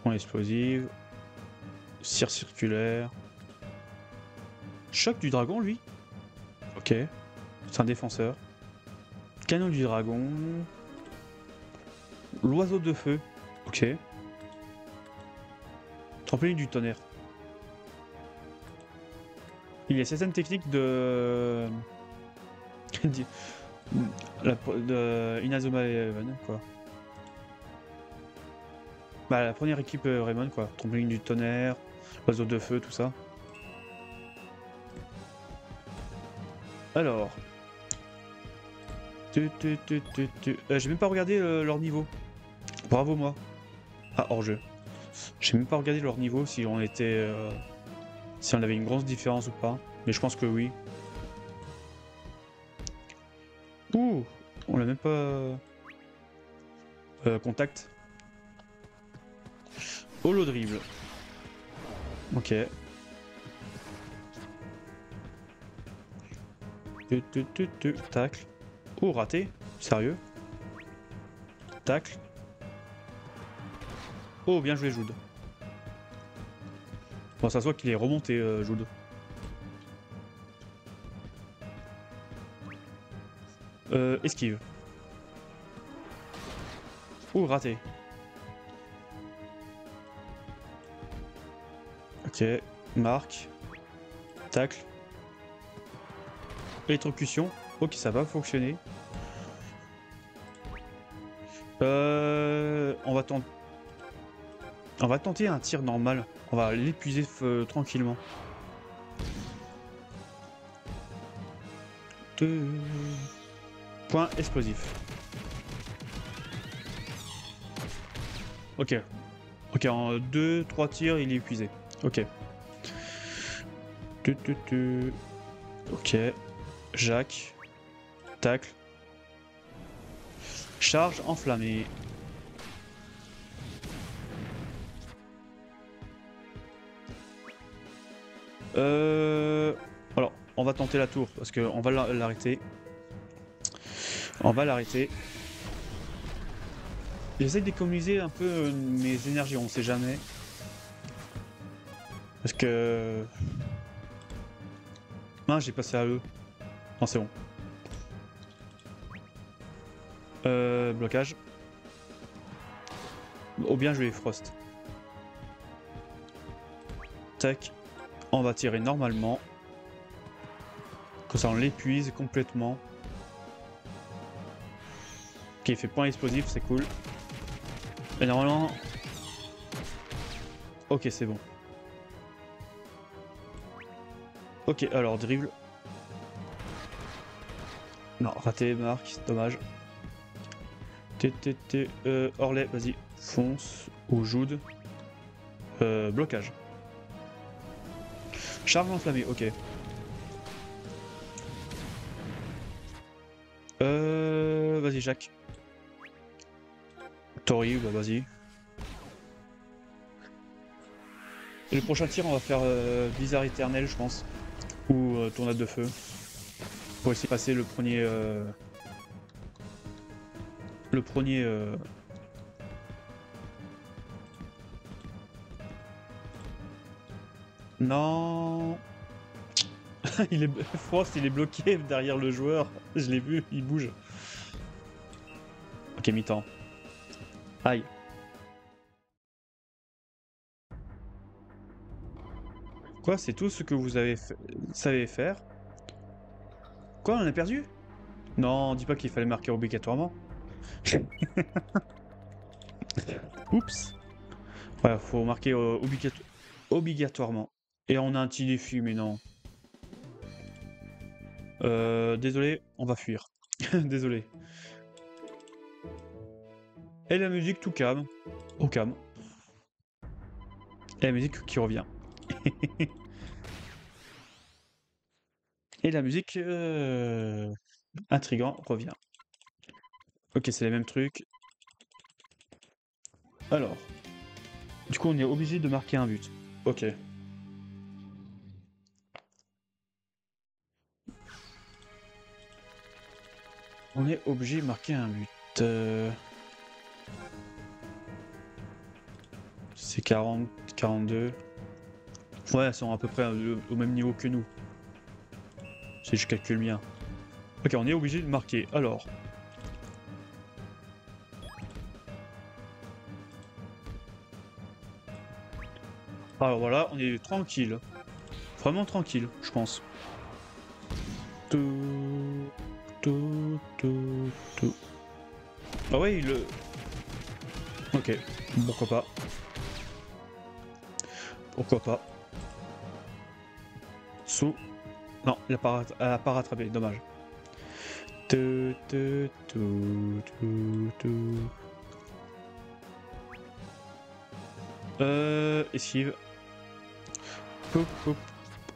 Point explosive. Cire circulaire. Choc du dragon, lui. Ok. C'est un défenseur. Canon du dragon. L'oiseau de feu. Ok. Trampoline du tonnerre. Il y a certaines techniques de... de Inazuma Eleven, quoi. Bah, la première équipe Raymond, quoi. Trampoline du tonnerre, oiseau de feu, tout ça. Alors. J'ai même pas regardé leur niveau. Bravo, moi. Ah, hors-jeu. J'ai même pas regardé leur niveau, si on était... si on avait une grosse différence ou pas. Mais je pense que oui. Ouh, on l'a même pas... contact. Holo dribble. Ok. Tacle. Oh, raté. Sérieux. Tacle. Oh, bien joué, Jude. Bon, ça se voit qu'il est remonté, Jude. Esquive. Oh, raté. Ok. Marque. Tacle. Électrocution. Ok, ça va fonctionner. On va tenter un tir normal. On va l'épuiser tranquillement. Point explosif. Ok. Ok, en 2-3 tirs, il est épuisé. Ok. Ok. Jacques. Tacle. Charge enflammée. Alors, on va tenter la tour parce qu'on va l'arrêter. On va l'arrêter. J'essaie d'économiser un peu mes énergies, on sait jamais. Parce que... Ah, j'ai passé à E. Non, c'est bon. Blocage. Oh bien joué, Frost. Tac. On va tirer normalement. Comme ça, on l'épuise complètement. Ok, il fait point explosif, c'est cool. Et normalement... Ok, c'est bon. Ok, alors, dribble. Non, raté, marque, dommage. Orlais, vas-y, fonce. Ou Joude. Blocage. Charge enflammée, ok. Vas-y, Jacques. Tori, bah vas-y. Et le prochain tir, on va faire Blizzard éternel, je pense. Ou Tornade de feu. Pour essayer de passer le premier... Le premier... Non. Il est... Frost, il est bloqué derrière le joueur. Je l'ai vu, il bouge. Ok, mi-temps. Aïe. Quoi, c'est tout ce que vous savez faire? Quoi, on a perdu? Non, dis pas qu'il fallait marquer obligatoirement. Oups. Ouais, faut marquer obligatoirement. Et on a un petit défi, mais non. Désolé, on va fuir. Désolé. Et la musique tout calme. Au calme. Et la musique qui revient. Et la musique intriguant revient. Ok, c'est les mêmes trucs. Alors. Du coup, on est obligé de marquer un but. Ok. On est obligé de marquer un but. C'est 40, 42. Ouais, elles sont à peu près au même niveau que nous. Si je calcule bien. Ok, on est obligé de marquer. Alors. Alors voilà, on est tranquille. Vraiment tranquille, je pense. Ah ouais, il... Ok, pourquoi pas. Pourquoi pas. Sous. Non, elle a pas rattrapé, dommage. Esquive. Poup, poup.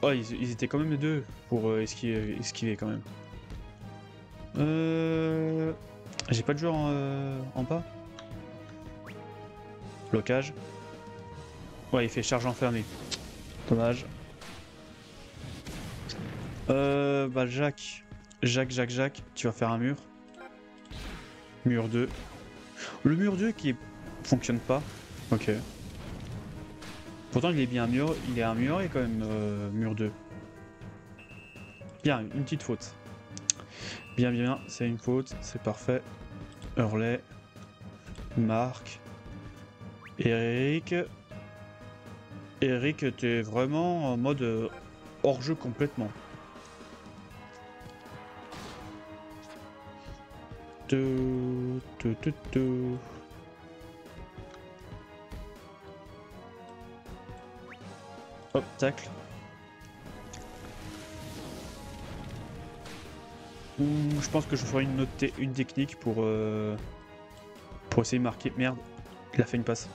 Oh, ils étaient quand même deux pour esquiver quand même. J'ai pas de joueur en bas. Blocage. Ouais, il fait charge enfermée. Dommage. Bah Jacques, tu vas faire un mur. Mur 2. Le mur 2 qui fonctionne pas. Ok. Pourtant il est bien mur, il est un mur et quand même mur 2. Bien, une petite faute. Bien, bien, c'est une faute, c'est parfait. Hurley. Marc. Eric. Eric, t'es vraiment en mode hors-jeu complètement. Hop, tacle. Je pense que je ferai une technique pour essayer de marquer. Merde, il a fait une passe.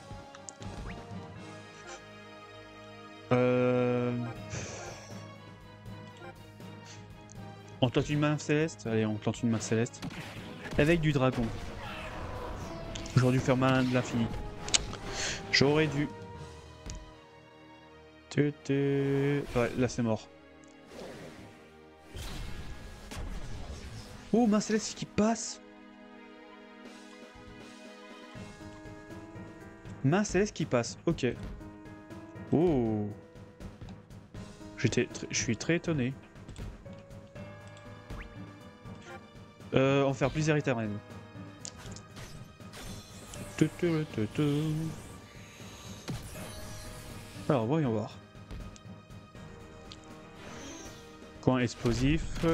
On tente une main céleste. Allez, on tente une main céleste. Avec du dragon. J'aurais dû faire main de l'infini. J'aurais dû. Ouais, là c'est mort. Oh, main céleste qui passe. Main céleste qui passe, ok. Oh. Je suis très étonné. En faire plaisir éternel. Alors, voyons voir. Coin explosif.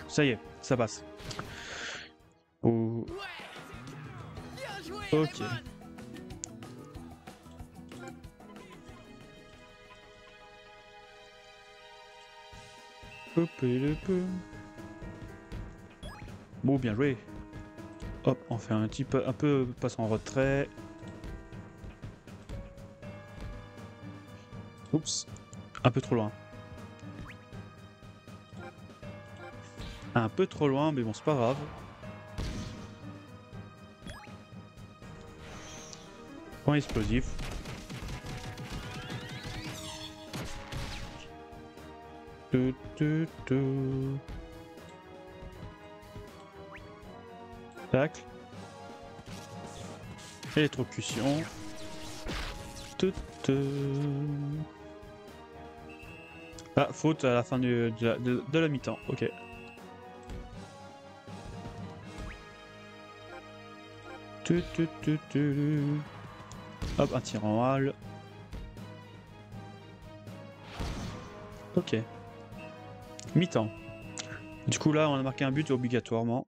Ça y est, ça passe. Oh. Ouais. Bien joué, Ok. Raymond. Hop, et bon, bien joué. Hop, on fait un peu passe en retrait. Oups, un peu trop loin. Un peu trop loin, mais bon, c'est pas grave. Point explosif. Tac. Électrocution. Ah, faute à la fin de la mi-temps, ok. Hop, un tir en halle. Ok. Mi-temps. Du coup là, on a marqué un but obligatoirement.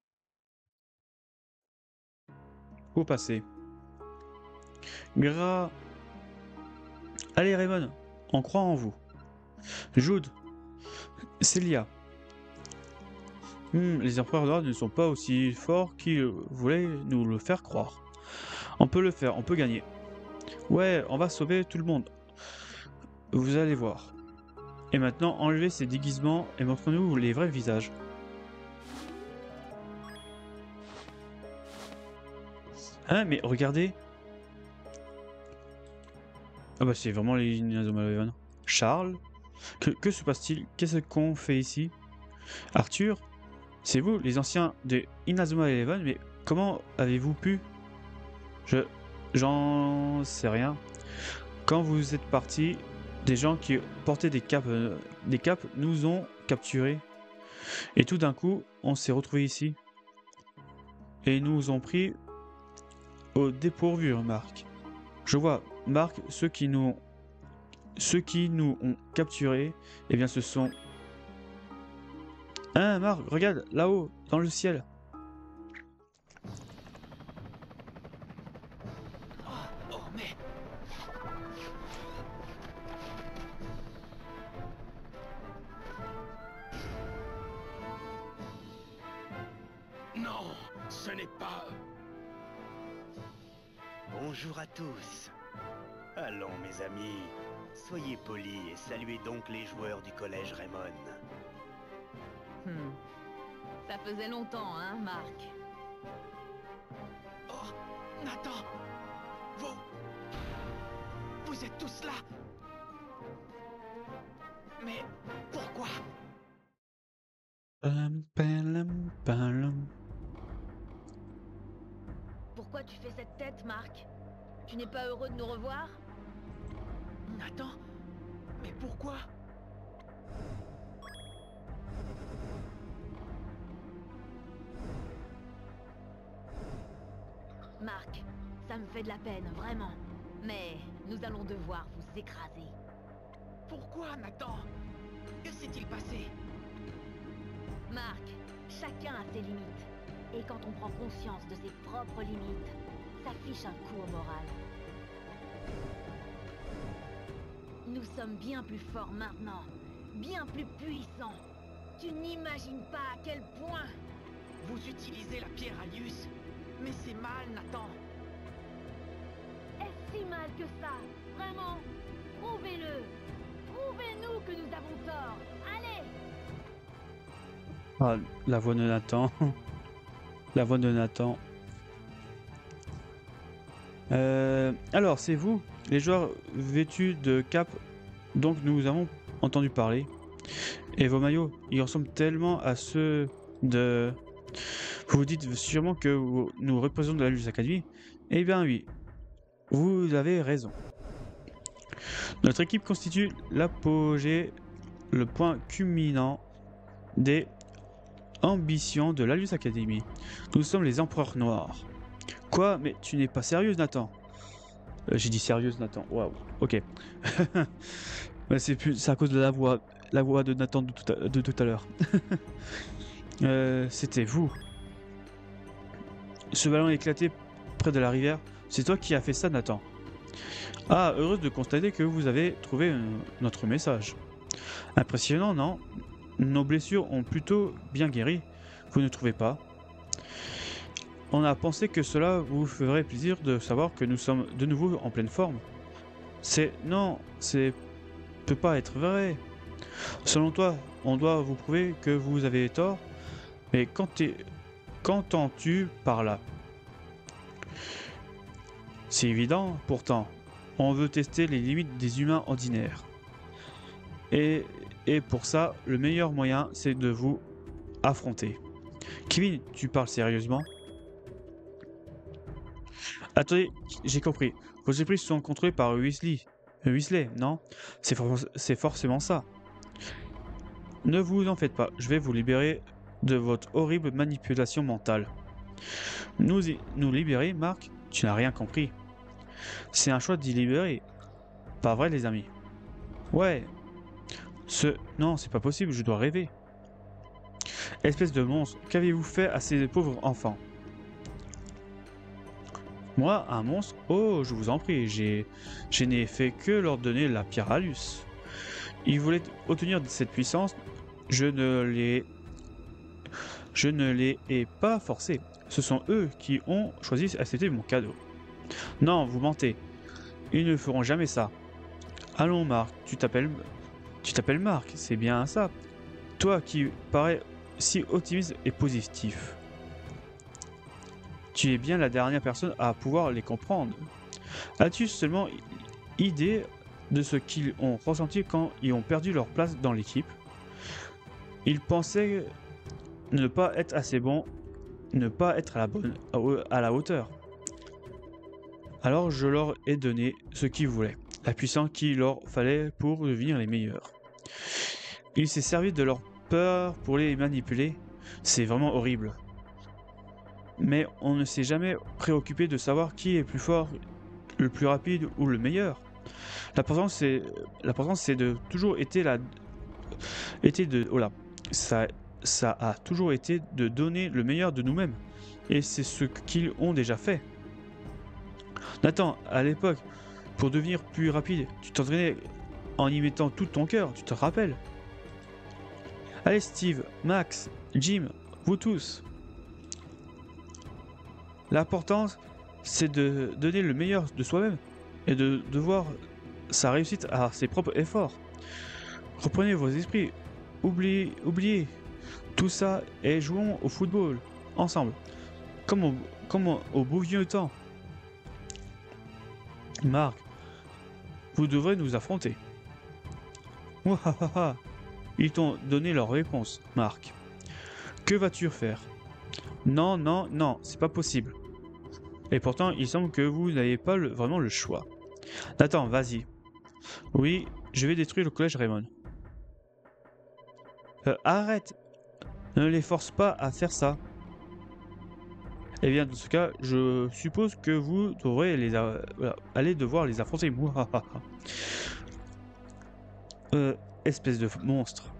Au passé. Allez Raymond, on croit en vous. Jude, Célia. Les empereurs d'or ne sont pas aussi forts qu'ils voulaient nous le faire croire. On peut le faire, on peut gagner. Ouais, on va sauver tout le monde. Vous allez voir. Et maintenant, enlevez ces déguisements et montre-nous les vrais visages. Hein, mais regardez. Ah bah c'est vraiment les Inazuma Eleven. Charles, que se passe-t-il? Qu'est-ce qu'on fait ici? Arthur, c'est vous, les anciens de Inazuma Eleven, mais comment avez-vous pu? J'en sais rien. Quand vous êtes partis, des gens qui portaient des capes nous ont capturés. Et tout d'un coup, on s'est retrouvés ici. Et ils nous ont pris au dépourvu, Marc. Je vois, Marc, ceux qui nous ont capturés, eh bien ce sont... Hein, Marc, regarde, là-haut, dans le ciel. Oh, mais... Non, ce n'est pas... Bonjour à tous. Allons mes amis, soyez polis et saluez donc les joueurs du collège Raymond. Ça faisait longtemps, hein, Marc? Oh, Nathan. Vous êtes tous là. Mais pourquoi? Pourquoi tu fais cette tête, Marc? Tu n'es pas heureux de nous revoir? Nathan? Mais pourquoi? Marc, ça me fait de la peine, vraiment. Mais nous allons devoir vous écraser. Pourquoi, Nathan? Que s'est-il passé? Marc, chacun a ses limites. Et quand on prend conscience de ses propres limites, ça fiche un coup au moral. Nous sommes bien plus forts maintenant, bien plus puissants. Tu n'imagines pas à quel point. Vous utilisez la pierre Alius, mais c'est mal, Nathan. Est-ce si mal que ça? Vraiment? Prouvez-le! Prouvez-nous que nous avons tort! Allez! Ah, la voix de Nathan. La voix de Nathan. Alors, c'est vous, les joueurs vêtus de cap dont nous avons entendu parler. Et vos maillots, ils ressemblent tellement à ceux de... Vous vous dites sûrement que nous représentons de la Luce Academy. Eh bien oui, vous avez raison. Notre équipe constitue l'apogée, le point culminant des ambitions de l'Alius Academy. Nous sommes les empereurs noirs. Quoi? Mais tu n'es pas sérieuse, Nathan? J'ai dit sérieuse, Nathan. Waouh. Ok. Ouais, c'est à cause de la voix de Nathan de tout à l'heure. C'était vous. Ce ballon éclaté près de la rivière, c'est toi qui as fait ça, Nathan. Ah, heureuse de constater que vous avez trouvé notre message. Impressionnant, non? Nos blessures ont plutôt bien guéri, vous ne trouvez pas? On a pensé que cela vous ferait plaisir de savoir que nous sommes de nouveau en pleine forme. Non, peut pas être vrai. Selon toi, on doit vous prouver que vous avez tort, mais qu'entends-tu par là? C'est évident, pourtant. On veut tester les limites des humains ordinaires. Et pour ça, le meilleur moyen, c'est de vous affronter. Kevin, tu parles sérieusement? Attendez, j'ai compris. Vos esprits sont contrôlés par Weasley, non? C'est forcément ça. Ne vous en faites pas, je vais vous libérer de votre horrible manipulation mentale. Nous libérer, Marc? Tu n'as rien compris. C'est un choix d'y libérer. Pas vrai, les amis? Ouais. Non, c'est pas possible, je dois rêver. Espèce de monstre, qu'avez-vous fait à ces pauvres enfants? Moi, un monstre? Oh, je vous en prie, je n'ai fait que leur donner la pierre à Luce. Ils voulaient obtenir cette puissance, je ne les ai pas forcés. Ce sont eux qui ont choisi d'accepter mon cadeau. Non, vous mentez. Ils ne feront jamais ça. Allons, Marc, tu t'appelles Marc, c'est bien ça. Toi qui parais si optimiste et positif. Tu es bien la dernière personne à pouvoir les comprendre. As-tu seulement idée de ce qu'ils ont ressenti quand ils ont perdu leur place dans l'équipe? Ils pensaient ne pas être assez bons, ne pas être à la hauteur. Alors je leur ai donné ce qu'ils voulaient, la puissance qu'il leur fallait pour devenir les meilleurs. Il s'est servi de leur peur pour les manipuler, c'est vraiment horrible. Mais on ne s'est jamais préoccupé de savoir qui est plus fort, le plus rapide ou le meilleur. L'important c'est de toujours été ça a toujours été de donner le meilleur de nous-mêmes. Et c'est ce qu'ils ont déjà fait. Nathan, à l'époque, pour devenir plus rapide, tu t'entraînais en y mettant tout ton cœur, tu te rappelles? Allez Steve, Max, Jim, vous tous. L'important, c'est de donner le meilleur de soi-même et de voir sa réussite à ses propres efforts. Reprenez vos esprits, oubliez tout ça et jouons au football, ensemble, comme au beau vieux temps. Marc, vous devrez nous affronter. Ouahaha. Ils t'ont donné leur réponse, Marc. Que vas-tu faire? Non, non, non, c'est pas possible. Et pourtant, il semble que vous n'avez pas vraiment le choix. Nathan, vas-y. Oui, je vais détruire le collège Raymond. Arrête! Ne les force pas à faire ça. Eh bien, dans ce cas, je suppose que vous devrez aller devoir les affronter. Espèce de monstre.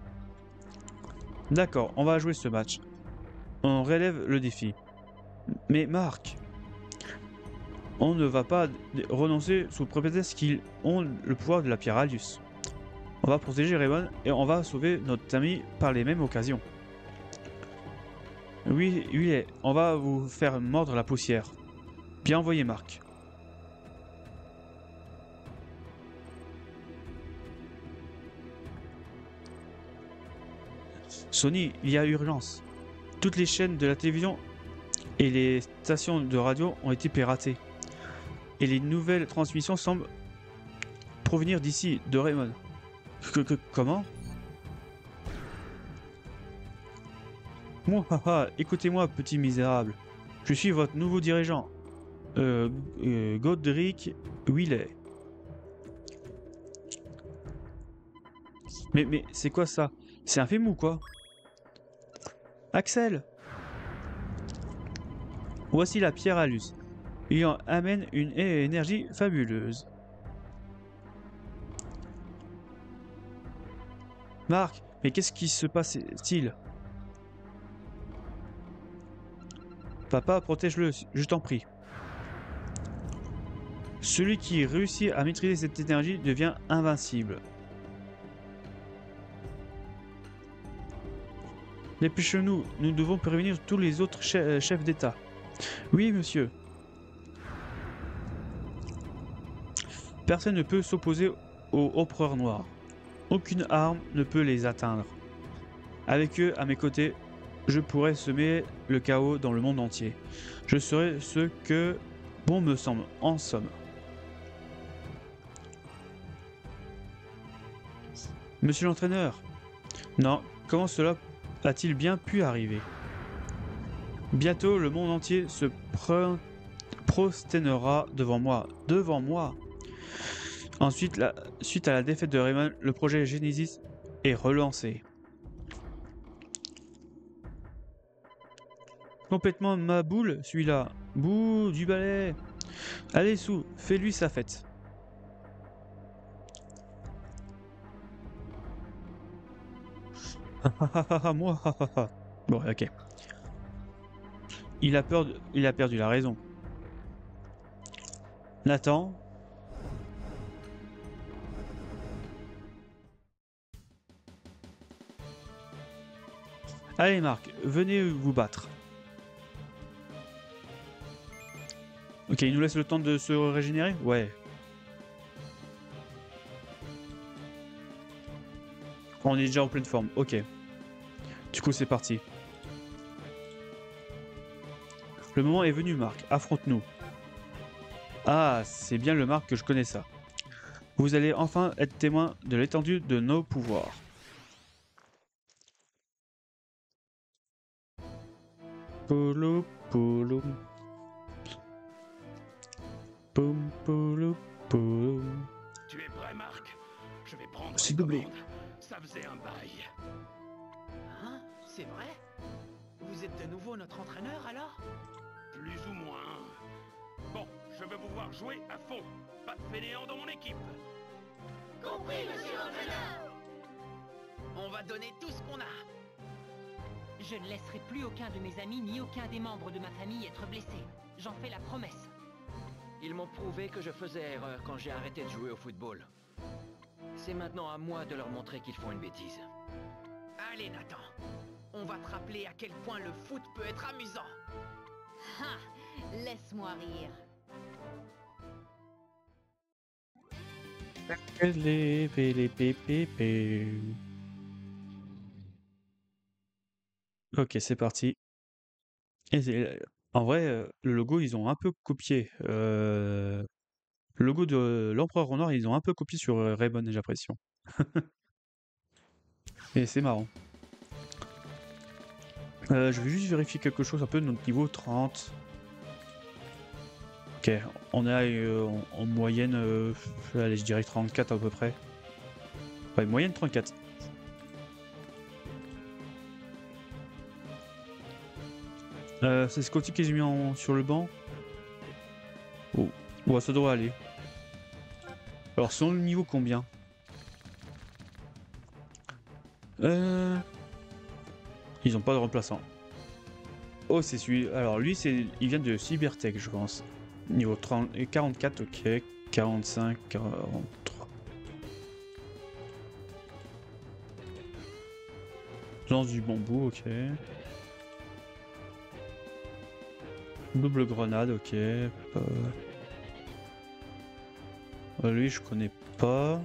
D'accord, on va jouer ce match. On relève le défi. Mais Marc, on ne va pas renoncer sous prétexte qu'ils ont le pouvoir de la pierre Alius. On va protéger Raymond et on va sauver notre ami par les mêmes occasions. Oui, on va vous faire mordre la poussière. Bien envoyé, Marc. Sony, il y a urgence. Toutes les chaînes de la télévision et les stations de radio ont été piratées. Et les nouvelles transmissions semblent provenir d'ici, de Raymond. Comment? Écoutez-moi, petit misérable. Je suis votre nouveau dirigeant. Godric Willet. Mais c'est quoi ça? C'est un film ou quoi? Axel! Voici la pierre à luce. Il en amène une énergie fabuleuse. Marc, mais qu'est-ce qui se passe-t-il? Papa, protège-le, je t'en prie. Celui qui réussit à maîtriser cette énergie devient invincible. Dépêchons-nous, nous devons prévenir tous les autres chefs d'État. Oui, monsieur. Personne ne peut s'opposer aux empereurs noirs. Aucune arme ne peut les atteindre. Avec eux à mes côtés, je pourrais semer le chaos dans le monde entier. Je serai ce que bon me semble, en somme. Monsieur l'entraîneur. Non, comment cela a-t-il bien pu arriver? Bientôt, le monde entier se prosternera devant moi. Devant moi. Ensuite, suite à la défaite de Rayman, le projet Genesis est relancé. Complètement ma boule, celui-là. Bouh, du balai. Allez, Sou, fais-lui sa fête. Moi, bon, ok. Il a perdu la raison. Nathan. Allez Marc, venez vous battre. Ok, il nous laisse le temps de se régénérer? Ouais. On est déjà en pleine forme, ok. Du coup c'est parti. Le moment est venu Marc, affronte-nous. Ah, c'est bien le Marc que je connais ça. Vous allez enfin être témoin de l'étendue de nos pouvoirs. Polo, polo. Pom, polo, polo. Tu es prêt, Marc? Je vais prendre C'est les doublé. commandes. Ça faisait un bail. Hein? C'est vrai? Vous êtes de nouveau notre entraîneur alors? Plus ou moins. Bon, je veux vous voir jouer à fond. Pas de fainéant dans mon équipe. Compris, monsieur l'entraîneur! On va donner tout ce qu'on a. Je ne laisserai plus aucun de mes amis ni aucun des membres de ma famille être blessé. J'en fais la promesse. Ils m'ont prouvé que je faisais erreur quand j'ai arrêté de jouer au football. C'est maintenant à moi de leur montrer qu'ils font une bêtise. Allez Nathan, on va te rappeler à quel point le foot peut être amusant. Ha! Laisse-moi rire. Ok, c'est parti. Et en vrai, le logo, ils ont un peu copié. Le logo de l'Empereur Noir, ils ont un peu copié sur Raybon, j'ai l'impression. Et c'est marrant. Je vais juste vérifier quelque chose un peu, notre niveau 30. Ok, on est en moyenne, allez, je dirais 34 à peu près. Ouais, moyenne 34. C'est Scotty qui les a mis sur le banc. Oh, ouais, ça devrait aller. Alors, selon le niveau combien? Ils ont pas de remplaçant. Oh, c'est celui. Alors, lui, il vient de Cybertech, je pense. Niveau 30... 44, ok. 45, 43. Lance du bambou, ok. Double grenade, ok. Lui, je connais pas.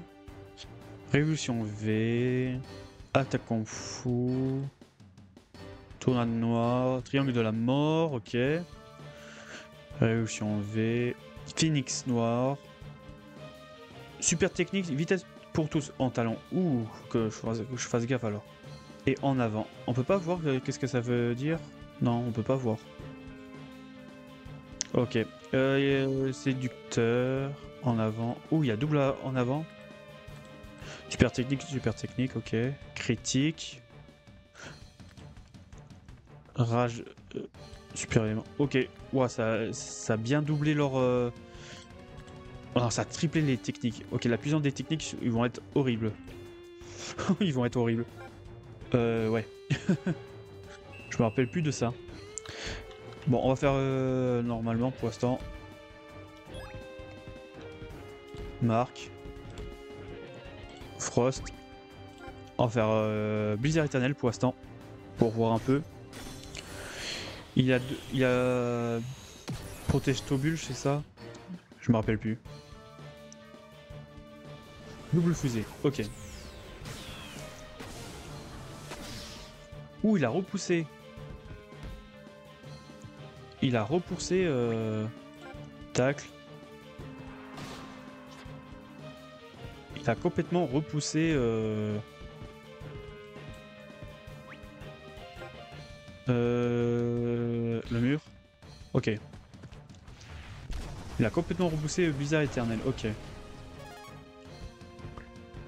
Révolution V. Attaque en fou. Tornade noire. Triangle de la mort, ok. Révolution V. Phoenix noir. Super technique, vitesse pour tous en talon. Ouh, que je fasse gaffe alors. Et en avant. On peut pas voir qu'est-ce que ça veut dire? Non, on peut pas voir. Ok. Séducteur. En avant. Ouh, il y a double en avant. Super technique, ok. Critique. Rage super élément. Ok, ouah, ça a bien doublé leur. Oh non, ça a triplé les techniques. Ok, la puissance des techniques, ils vont être horribles. Ils vont être horribles. Ouais. Je me rappelle plus de ça. Bon, on va faire normalement pour l'instant. Marc. Frost. On va faire Blizzard éternel pour l'instant. Pour voir un peu. Il y a Protège Tobul, c'est ça? Je me rappelle plus. Double fusée, ok. Ouh, il a repoussé. Il a repoussé tacle. Il a complètement repoussé le mur. Ok. Il a complètement repoussé Blizzard éternel, ok.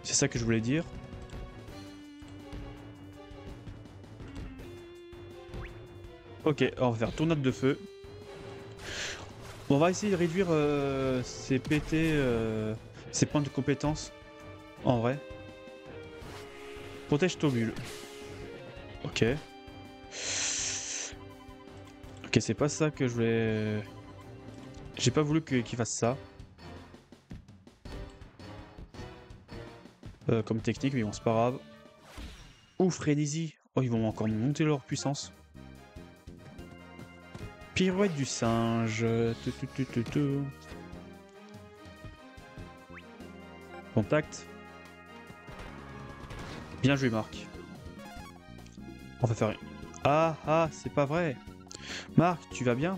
C'est ça que je voulais dire. Ok, on va faire tornade de feu. On va essayer de réduire ces PT, ces points de compétence. En vrai. Protège Tobul. Ok. Ok, c'est pas ça que je voulais. J'ai pas voulu qu'il fasse ça. Comme technique, mais bon, c'est pas grave. Oh, frénésie. Oh, ils vont encore monter leur puissance. Pirouette du singe. Contact. Bien joué, Marc. On va faire... Ah, c'est pas vrai. Marc, tu vas bien?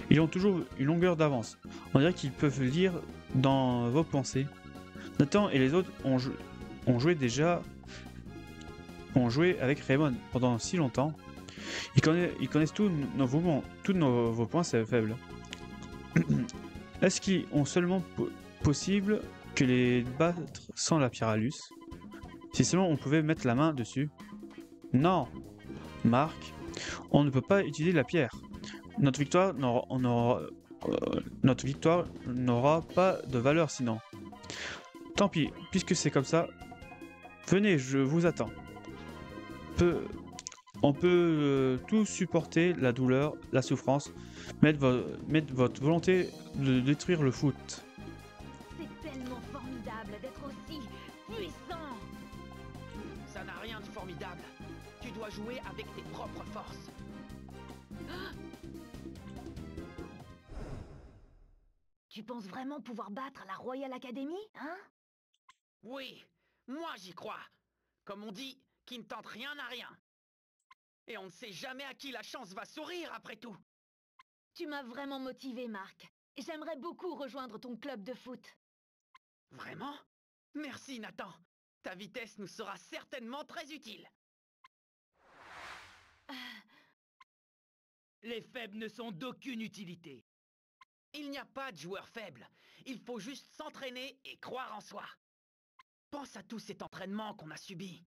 Ils ont toujours une longueur d'avance. On dirait qu'ils peuvent lire dans vos pensées. Nathan et les autres ont joué avec Raymond pendant si longtemps. Ils connaissent tous nos mouvements, tous vos points faibles. Est-ce qu'ils ont seulement possible que les battre sans la Pyralus? Si seulement on pouvait mettre la main dessus. Non, Marc, on ne peut pas utiliser la pierre. Notre victoire n'aura pas de valeur sinon. Tant pis, puisque c'est comme ça. Venez, je vous attends. On peut tout supporter, la douleur, la souffrance, mettre votre volonté de détruire le foot. C'est tellement formidable d'être aussi puissant. Ça n'a rien de formidable. Tu dois jouer avec tes propres forces. Tu penses vraiment pouvoir battre la Royal Academy, hein? Oui, moi j'y crois. Comme on dit, qui ne tente rien n'a rien. Et on ne sait jamais à qui la chance va sourire après tout. Tu m'as vraiment motivé, Marc. J'aimerais beaucoup rejoindre ton club de foot. Vraiment? Merci Nathan. Ta vitesse nous sera certainement très utile. Les faibles ne sont d'aucune utilité. Il n'y a pas de joueur faible. Il faut juste s'entraîner et croire en soi. Pense à tout cet entraînement qu'on a subi.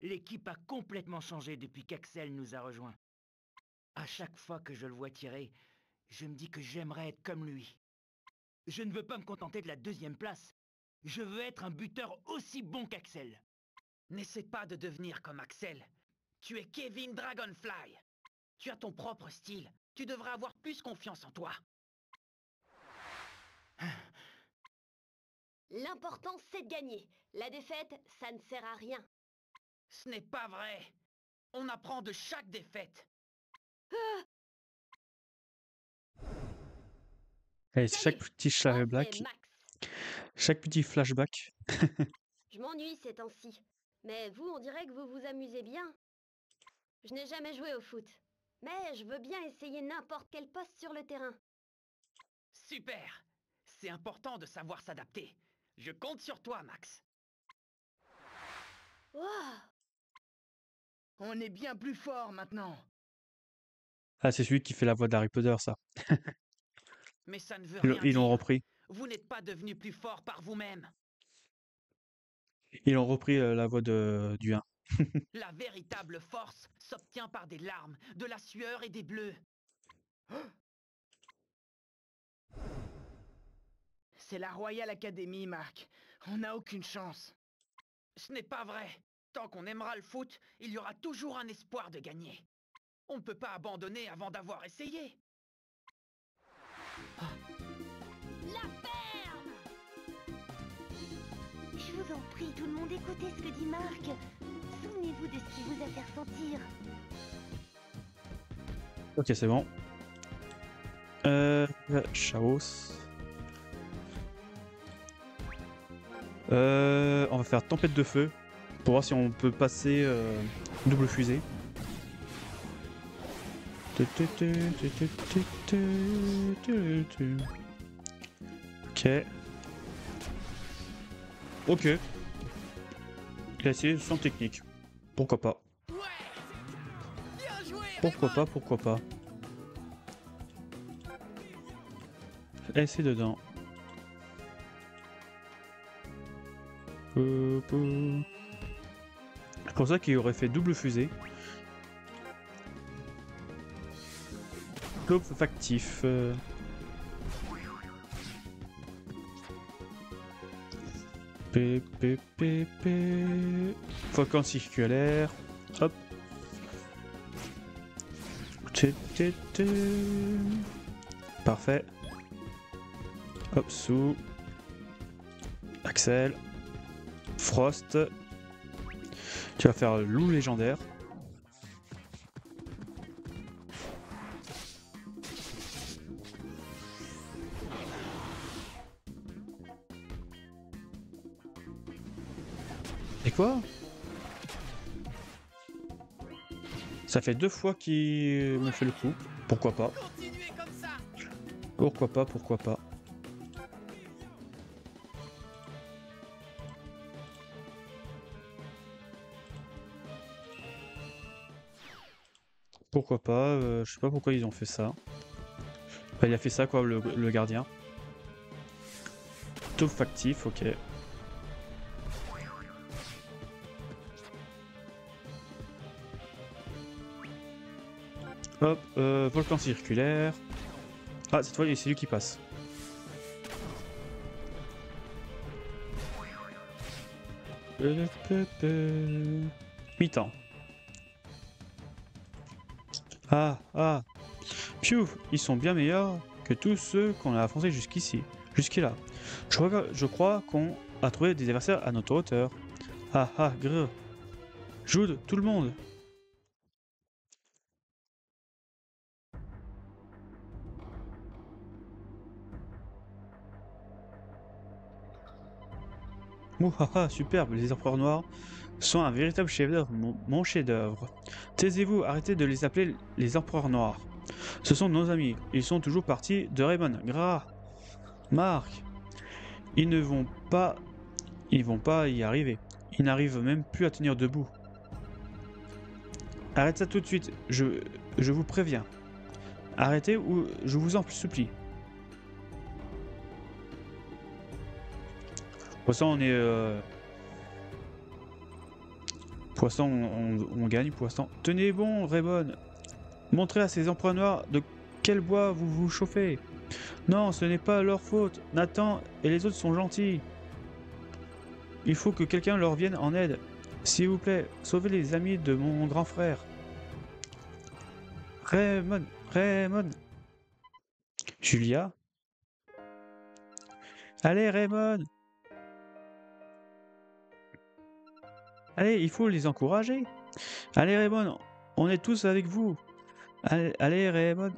L'équipe a complètement changé depuis qu'Axel nous a rejoints. À chaque fois que je le vois tirer, je me dis que j'aimerais être comme lui. Je ne veux pas me contenter de la 2e place. Je veux être un buteur aussi bon qu'Axel. N'essaie pas de devenir comme Axel. Tu es Kevin Dragonfly. Tu as ton propre style. Tu devrais avoir plus confiance en toi. L'important, c'est de gagner. La défaite, ça ne sert à rien. Ce n'est pas vrai. On apprend de chaque défaite. Allez, Salut, chaque petit moi, flashback. c'est Max. Chaque petit flashback. Je m'ennuie ces temps-ci. Mais vous, on dirait que vous vous amusez bien. Je n'ai jamais joué au foot. Mais je veux bien essayer n'importe quel poste sur le terrain. Super. C'est important de savoir s'adapter. Je compte sur toi, Max. Wow! On est bien plus fort maintenant. Ah, c'est celui qui fait la voix d'Harry Potter, ça. Mais ça ne veut Ils rien ils l'ont dire. repris. Vous n'êtes pas devenu plus fort par vous-même. Ils ont repris la voix du 1. La véritable force s'obtient par des larmes, de la sueur et des bleus. C'est la Royal Academy, Marc. On n'a aucune chance. Ce n'est pas vrai. Tant qu'on aimera le foot, il y aura toujours un espoir de gagner. On ne peut pas abandonner avant d'avoir essayé. La ferme! Je vous en prie, tout le monde, écoutez ce que dit Marc. Souvenez-vous de ce qu'il vous a fait ressentir. Ok, c'est bon. Chaos. On va faire tempête de feu pour voir si on peut passer double fusée. Ok. Ok. Il a essayé sans technique. Pourquoi pas? Pourquoi pas, pourquoi pas. Et c'est dedans. C'est pour ça qu'il aurait fait double fusée. Globe factif. Faucon circulaire. Hop. Parfait. Hop, sous. Axel. Frost. Tu vas faire loup légendaire. Et quoi? Ça fait 2 fois qu'il me fait le coup. Pourquoi pas? Pourquoi pas, pourquoi pas. Pourquoi pas, je sais pas pourquoi ils ont fait ça. Enfin, il a fait ça quoi, le gardien. Top factif, ok. Hop, volcan circulaire. Ah, cette fois, c'est lui qui passe. Mi-temps. Ah. Piou, ils sont bien meilleurs que tous ceux qu'on a affrontés jusqu'à là. Je crois qu'on a trouvé des adversaires à notre hauteur. Grrr. Jude, tout le monde. Mouhaha, superbe, les empereurs noirs sont un véritable chef-d'œuvre, mon chef-d'œuvre. Taisez-vous, arrêtez de les appeler les empereurs noirs. Ce sont nos amis, ils sont toujours partis de Raymond. Gras, Marc, ils vont pas y arriver. Ils n'arrivent même plus à tenir debout. Arrête ça tout de suite, je vous préviens. Arrêtez ou je vous en supplie. Poisson, on est... Poisson, on gagne, Poisson. Tenez bon, Raymond. Montrez à ces empereurs noirs de quel bois vous vous chauffez. Non, ce n'est pas leur faute. Nathan et les autres sont gentils. Il faut que quelqu'un leur vienne en aide. S'il vous plaît, sauvez les amis de mon grand frère. Raymond. Julia. Allez, Raymond. Allez, il faut les encourager. Allez, Raymond, on est tous avec vous. Allez, Raymond,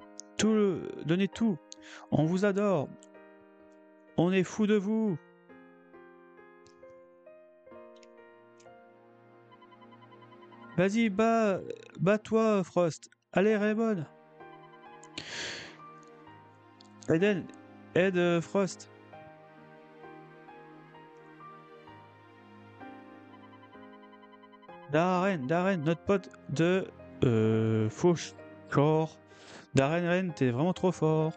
donnez tout. On vous adore. On est fous de vous. Vas-y, bats-toi, Frost. Allez, Raymond. Aide Frost. Darren, notre pote de Fauchcore. Darren, t'es vraiment trop fort.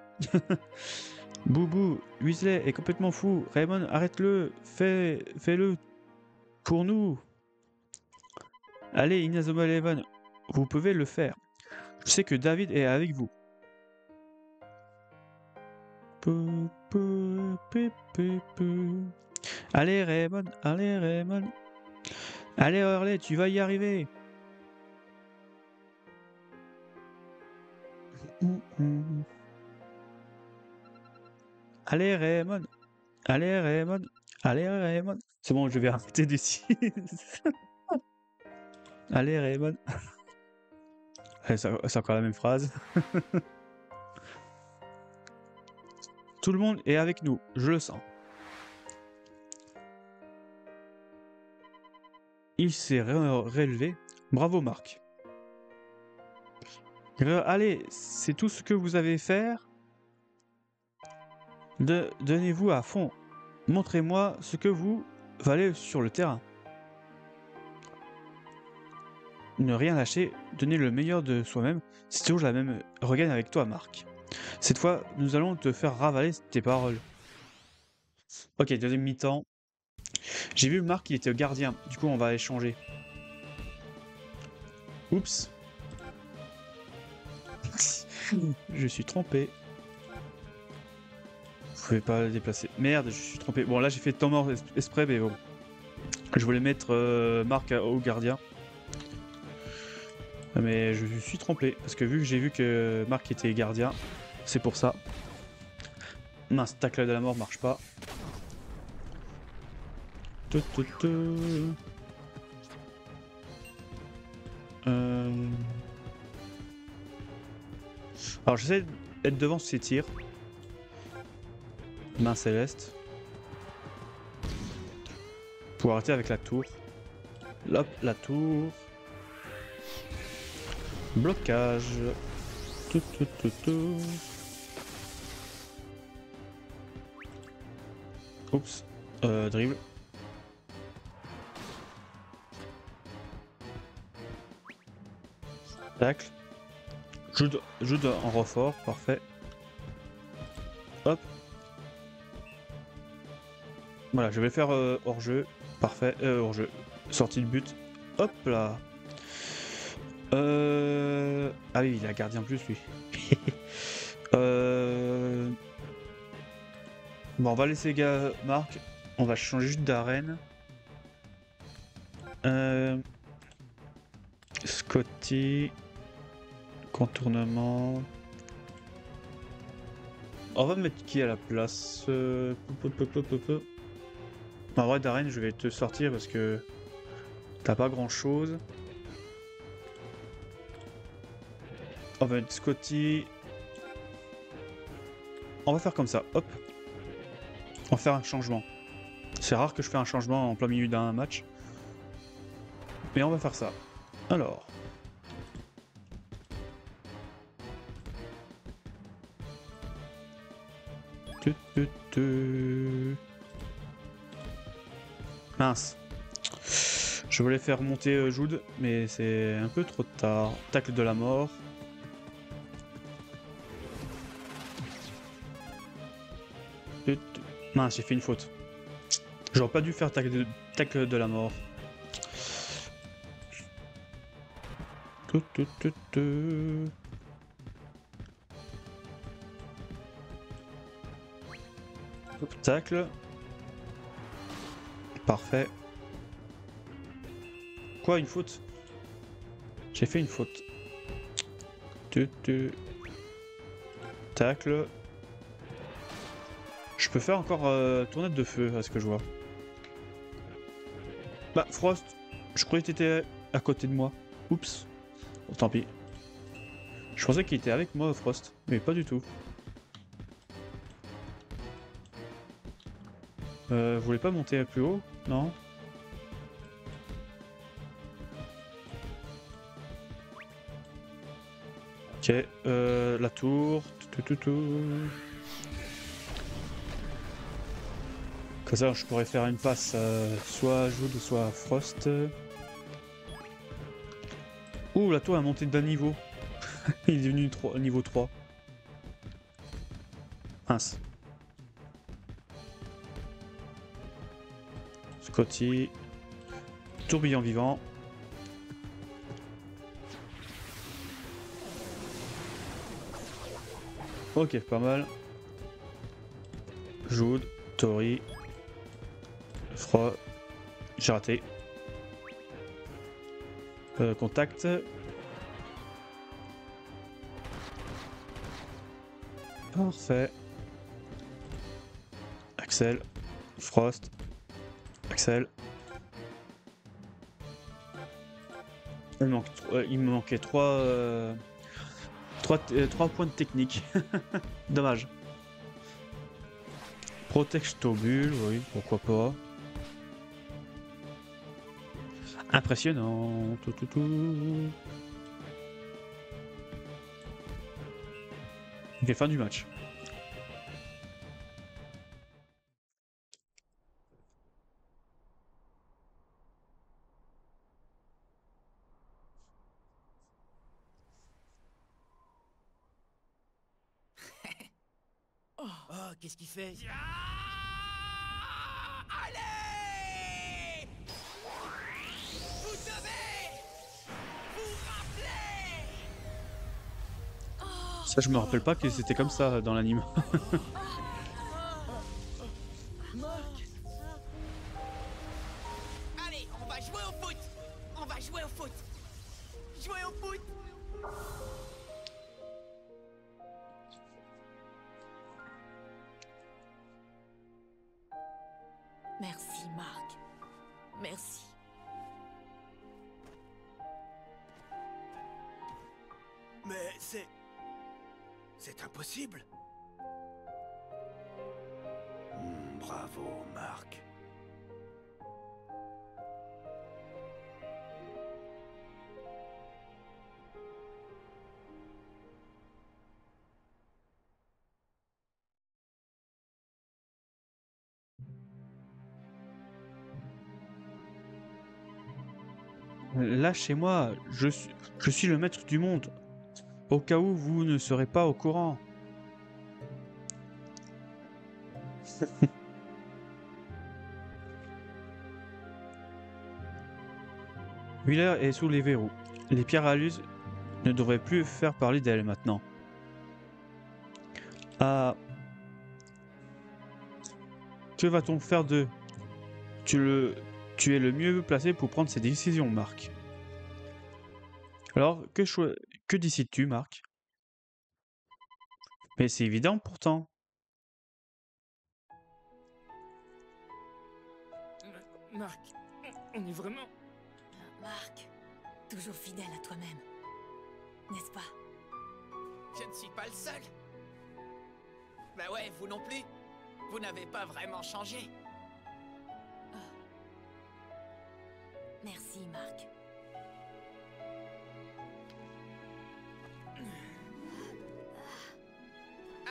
Boubou, Weasley est complètement fou. Raymond, arrête-le. Fais-le. Pour nous. Allez, Inazuma Eleven, vous pouvez le faire. Je sais que David est avec vous. Allez, Raymond, allez, Raymond. Allez, Hurley, tu vas y arriver. Allez, Raymond. Allez, Raymond. Allez, Raymond. C'est bon, je vais arrêter d'ici. Allez, Raymond. C'est encore la même phrase. Tout le monde est avec nous, je le sens. Il s'est relevé. Bravo, Marc. Allez, c'est tout ce que vous avez faire. Donnez-vous à fond. Montrez-moi ce que vous valez sur le terrain. Ne rien lâcher, donner le meilleur de soi-même, c'est toujours la même regagne avec toi, Marc. Cette fois, nous allons te faire ravaler tes paroles. Ok, deuxième mi-temps. J'ai vu Marc, il était gardien, du coup on va échanger. Oups. Je suis trompé. Vous pouvez pas le déplacer. Merde, je suis trompé. Bon là j'ai fait temps mort exprès, mais bon. Je voulais mettre Marc au gardien. Mais je suis trompé, parce que vu que j'ai vu que Marc était gardien, c'est pour ça. Mince, tacle de la mort marche pas. Alors j'essaie d'être devant ces tirs. Main céleste. Pour arrêter avec la tour. Hop, la tour. Blocage. Oups. Dribble. Tacle. Joue en renfort, parfait. Hop. Voilà, je vais faire hors-jeu. Parfait, hors-jeu. Sortie de but. Hop là. Ah oui, il a gardien en plus lui. Bon, on va laisser Marc. On va changer juste d'arène. Scotty. Contournement. On va mettre qui à la place En vrai, d'arène, je vais te sortir parce que t'as pas grand chose. On va mettre Scotty. On va faire comme ça, hop. On va faire un changement. C'est rare que je fais un changement en plein milieu d'un match. Mais on va faire ça. Alors. Mince. Je voulais faire monter Jude, mais c'est un peu trop tard. Tacle de la mort. Mince, j'ai fait une faute. J'aurais pas dû faire tacle de la mort. Tacle. Parfait. Quoi, une faute? J'ai fait une faute. Tacle. Je peux faire encore tournette de feu, à ce que je vois. Bah, Frost, je croyais que t'étais à côté de moi. Oups. Bon, tant pis. Je pensais qu'il était avec moi, Frost, mais pas du tout. Vous voulez pas monter plus haut? Non? Ok, la tour. Comme ça, je pourrais faire une passe soit à Jude, soit à Frost. Ouh, la tour a monté d'un niveau. Il est devenu niveau 3. Mince. tourbillon vivant. Ok, pas mal. Jude, Tori, Fro, j'ai raté. Contact. Parfait. Axel, Frost, Axel. Il me manquait 3 points de technique. Dommage. Protectobule, oui, pourquoi pas. Impressionnant. Tout. Ok, fin du match. Oh, qu'est-ce qu'il fait? Allez! Vous devez vous rappeler! Ça, je me rappelle pas que c'était comme ça dans l'anime. Allez, on va jouer au foot! On va jouer au foot! Jouer au foot! Merci, Marc. Merci. Mais c'est... C'est impossible. Bravo, Marc. Là, chez moi, je suis le maître du monde. Au cas où vous ne serez pas au courant. Wheeler est sous les verrous. Les pierres à luz ne devraient plus faire parler d'elle maintenant. Ah. Que va-t-on faire d'eux? Tu es le mieux placé pour prendre ces décisions, Marc. Alors, que décides-tu, Marc? Mais c'est évident pourtant. Marc, on est vraiment... Marc, toujours fidèle à toi-même. N'est-ce pas? Je ne suis pas le seul. Bah ouais, vous non plus. Vous n'avez pas vraiment changé. Merci, Marc.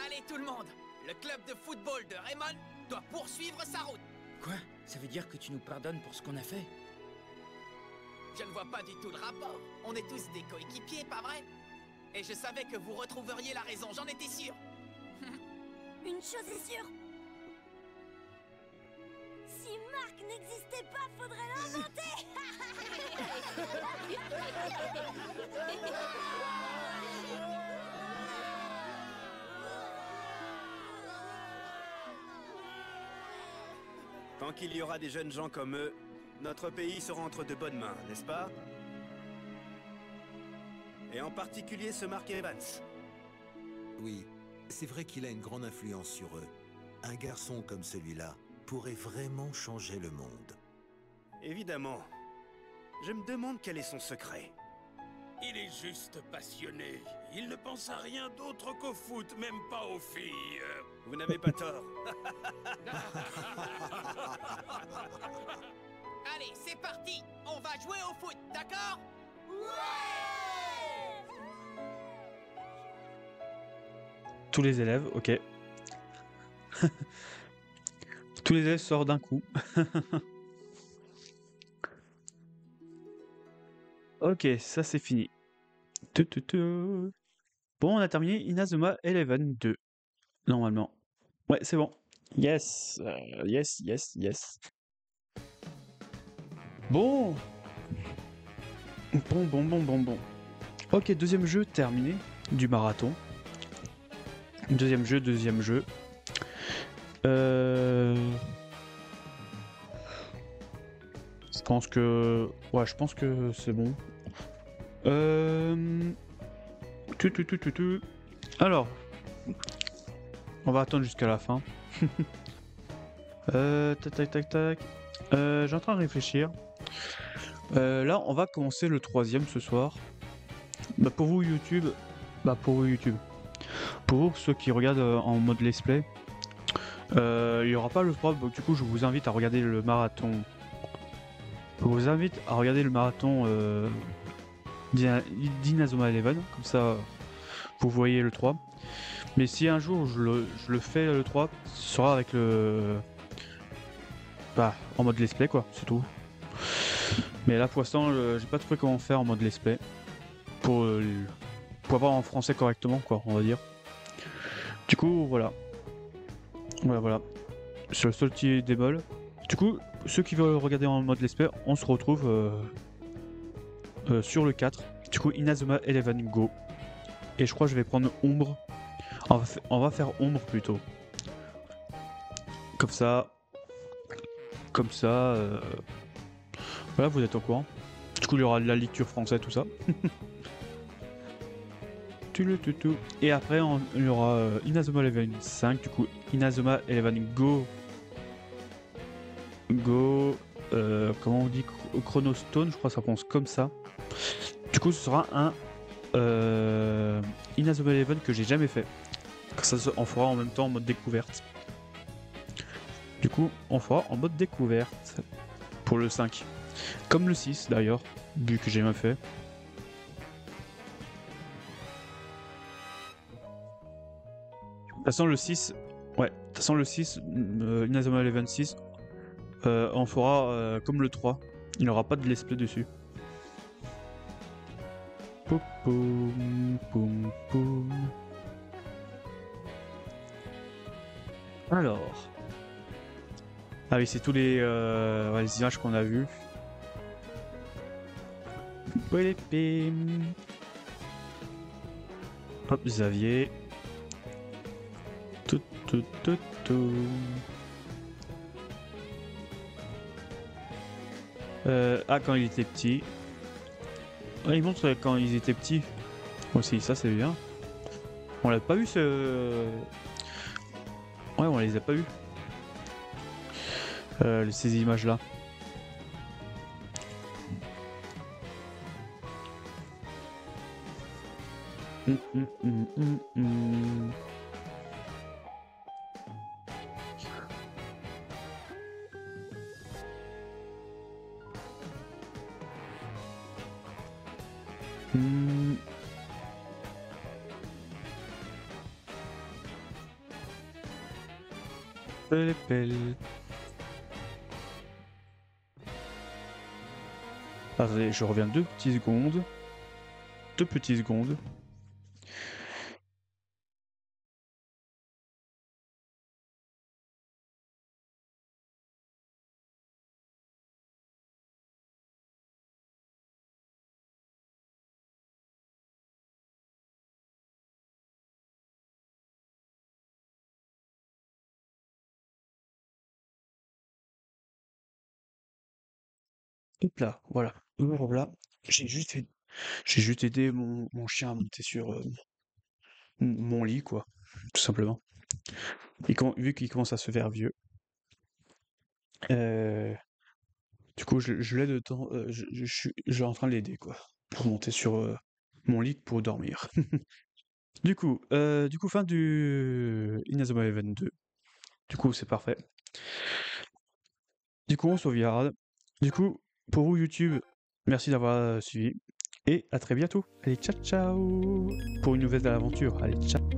Allez tout le monde, le club de football de Raymond doit poursuivre sa route. Quoi? Ça veut dire que tu nous pardonnes pour ce qu'on a fait? Je ne vois pas du tout le rapport. On est tous des coéquipiers, pas vrai? Et je savais que vous retrouveriez la raison, j'en étais sûr. Une chose est sûre. Si Marc n'existait pas, faudrait l'inventer. Tant qu'il y aura des jeunes gens comme eux, notre pays sera entre de bonnes mains, n'est-ce pas? Et en particulier ce Mark Evans. Oui, c'est vrai qu'il a une grande influence sur eux. Un garçon comme celui-là pourrait vraiment changer le monde. Évidemment. Je me demande quel est son secret. Il est juste passionné. Il ne pense à rien d'autre qu'au foot, même pas aux filles. Vous n'avez pas tort. Allez, c'est parti. On va jouer au foot, d'accord? Tous les élèves, ok. Tous les élèves sortent d'un coup. Ok, ça c'est fini. Bon, on a terminé Inazuma Eleven 2. Normalement. Ouais, c'est bon. Yes. Yes. Bon. Bon. Ok, deuxième jeu terminé du marathon. Deuxième jeu. Je pense que... Ouais, je pense que c'est bon. Alors, on va attendre jusqu'à la fin. Tac. J'ai en train de réfléchir. Là, on va commencer le troisième ce soir. Pour vous YouTube. Pour vous, ceux qui regardent en mode let's play, il n'y aura pas le 3, donc du coup je vous invite à regarder le marathon. d'Inazuma Eleven, comme ça vous voyez le 3. Mais si un jour je le fais le 3, ce sera avec le... en mode let's play quoi, c'est tout. Mais là pour l'instant j'ai pas trouvé comment faire en mode let's play pour avoir en français correctement quoi, on va dire. Du coup voilà. C'est le seul petit bémol. Du coup, ceux qui veulent regarder en mode let's play, on se retrouve sur le 4. Du coup, Inazuma Eleven Go. Et je crois que je vais prendre Ombre. On va faire Ombre plutôt. Comme ça. Voilà, vous êtes au courant. Du coup, il y aura de la lecture française, tout ça. Et après, il y aura Inazuma Eleven 5. Du coup, Inazuma Eleven Go. Comment on dit, Chronostone, je crois que ça prononce comme ça. Du coup, ce sera un Inazuma Eleven que j'ai jamais fait. Ça on fera en même temps en mode découverte. Du coup, on fera en mode découverte pour le 5. Comme le 6 d'ailleurs, vu que j'ai jamais fait. De toute façon, le 6, Inazuma Eleven 6, on fera comme le 3. Il n'y aura pas de let's play dessus. Alors. Ah oui, c'est tous les images qu'on a vues. Hop, Xavier. Tout. Quand il était petit. Ouais, il montre quand ils étaient petits. Aussi, ça c'est bien. On l'a pas vu ce... Ouais, on les a pas vus. Ces images là. Attendez, je reviens 2 petites secondes. 2 petites secondes. Hop là, voilà. Voilà. J'ai juste aidé mon chien à monter sur mon lit, quoi. Tout simplement. Et vu qu'il commence à se faire vieux. Du coup, je l'aide de temps. Je suis en train de l'aider, quoi. Pour monter sur mon lit pour dormir. Du coup, fin du Inazuma Eleven 2. Du coup, c'est parfait. Du coup, on sauvegarde. Du coup, pour vous, YouTube, merci d'avoir suivi. Et à très bientôt. Allez, ciao, ciao. Pour une nouvelle aventure. Allez, ciao.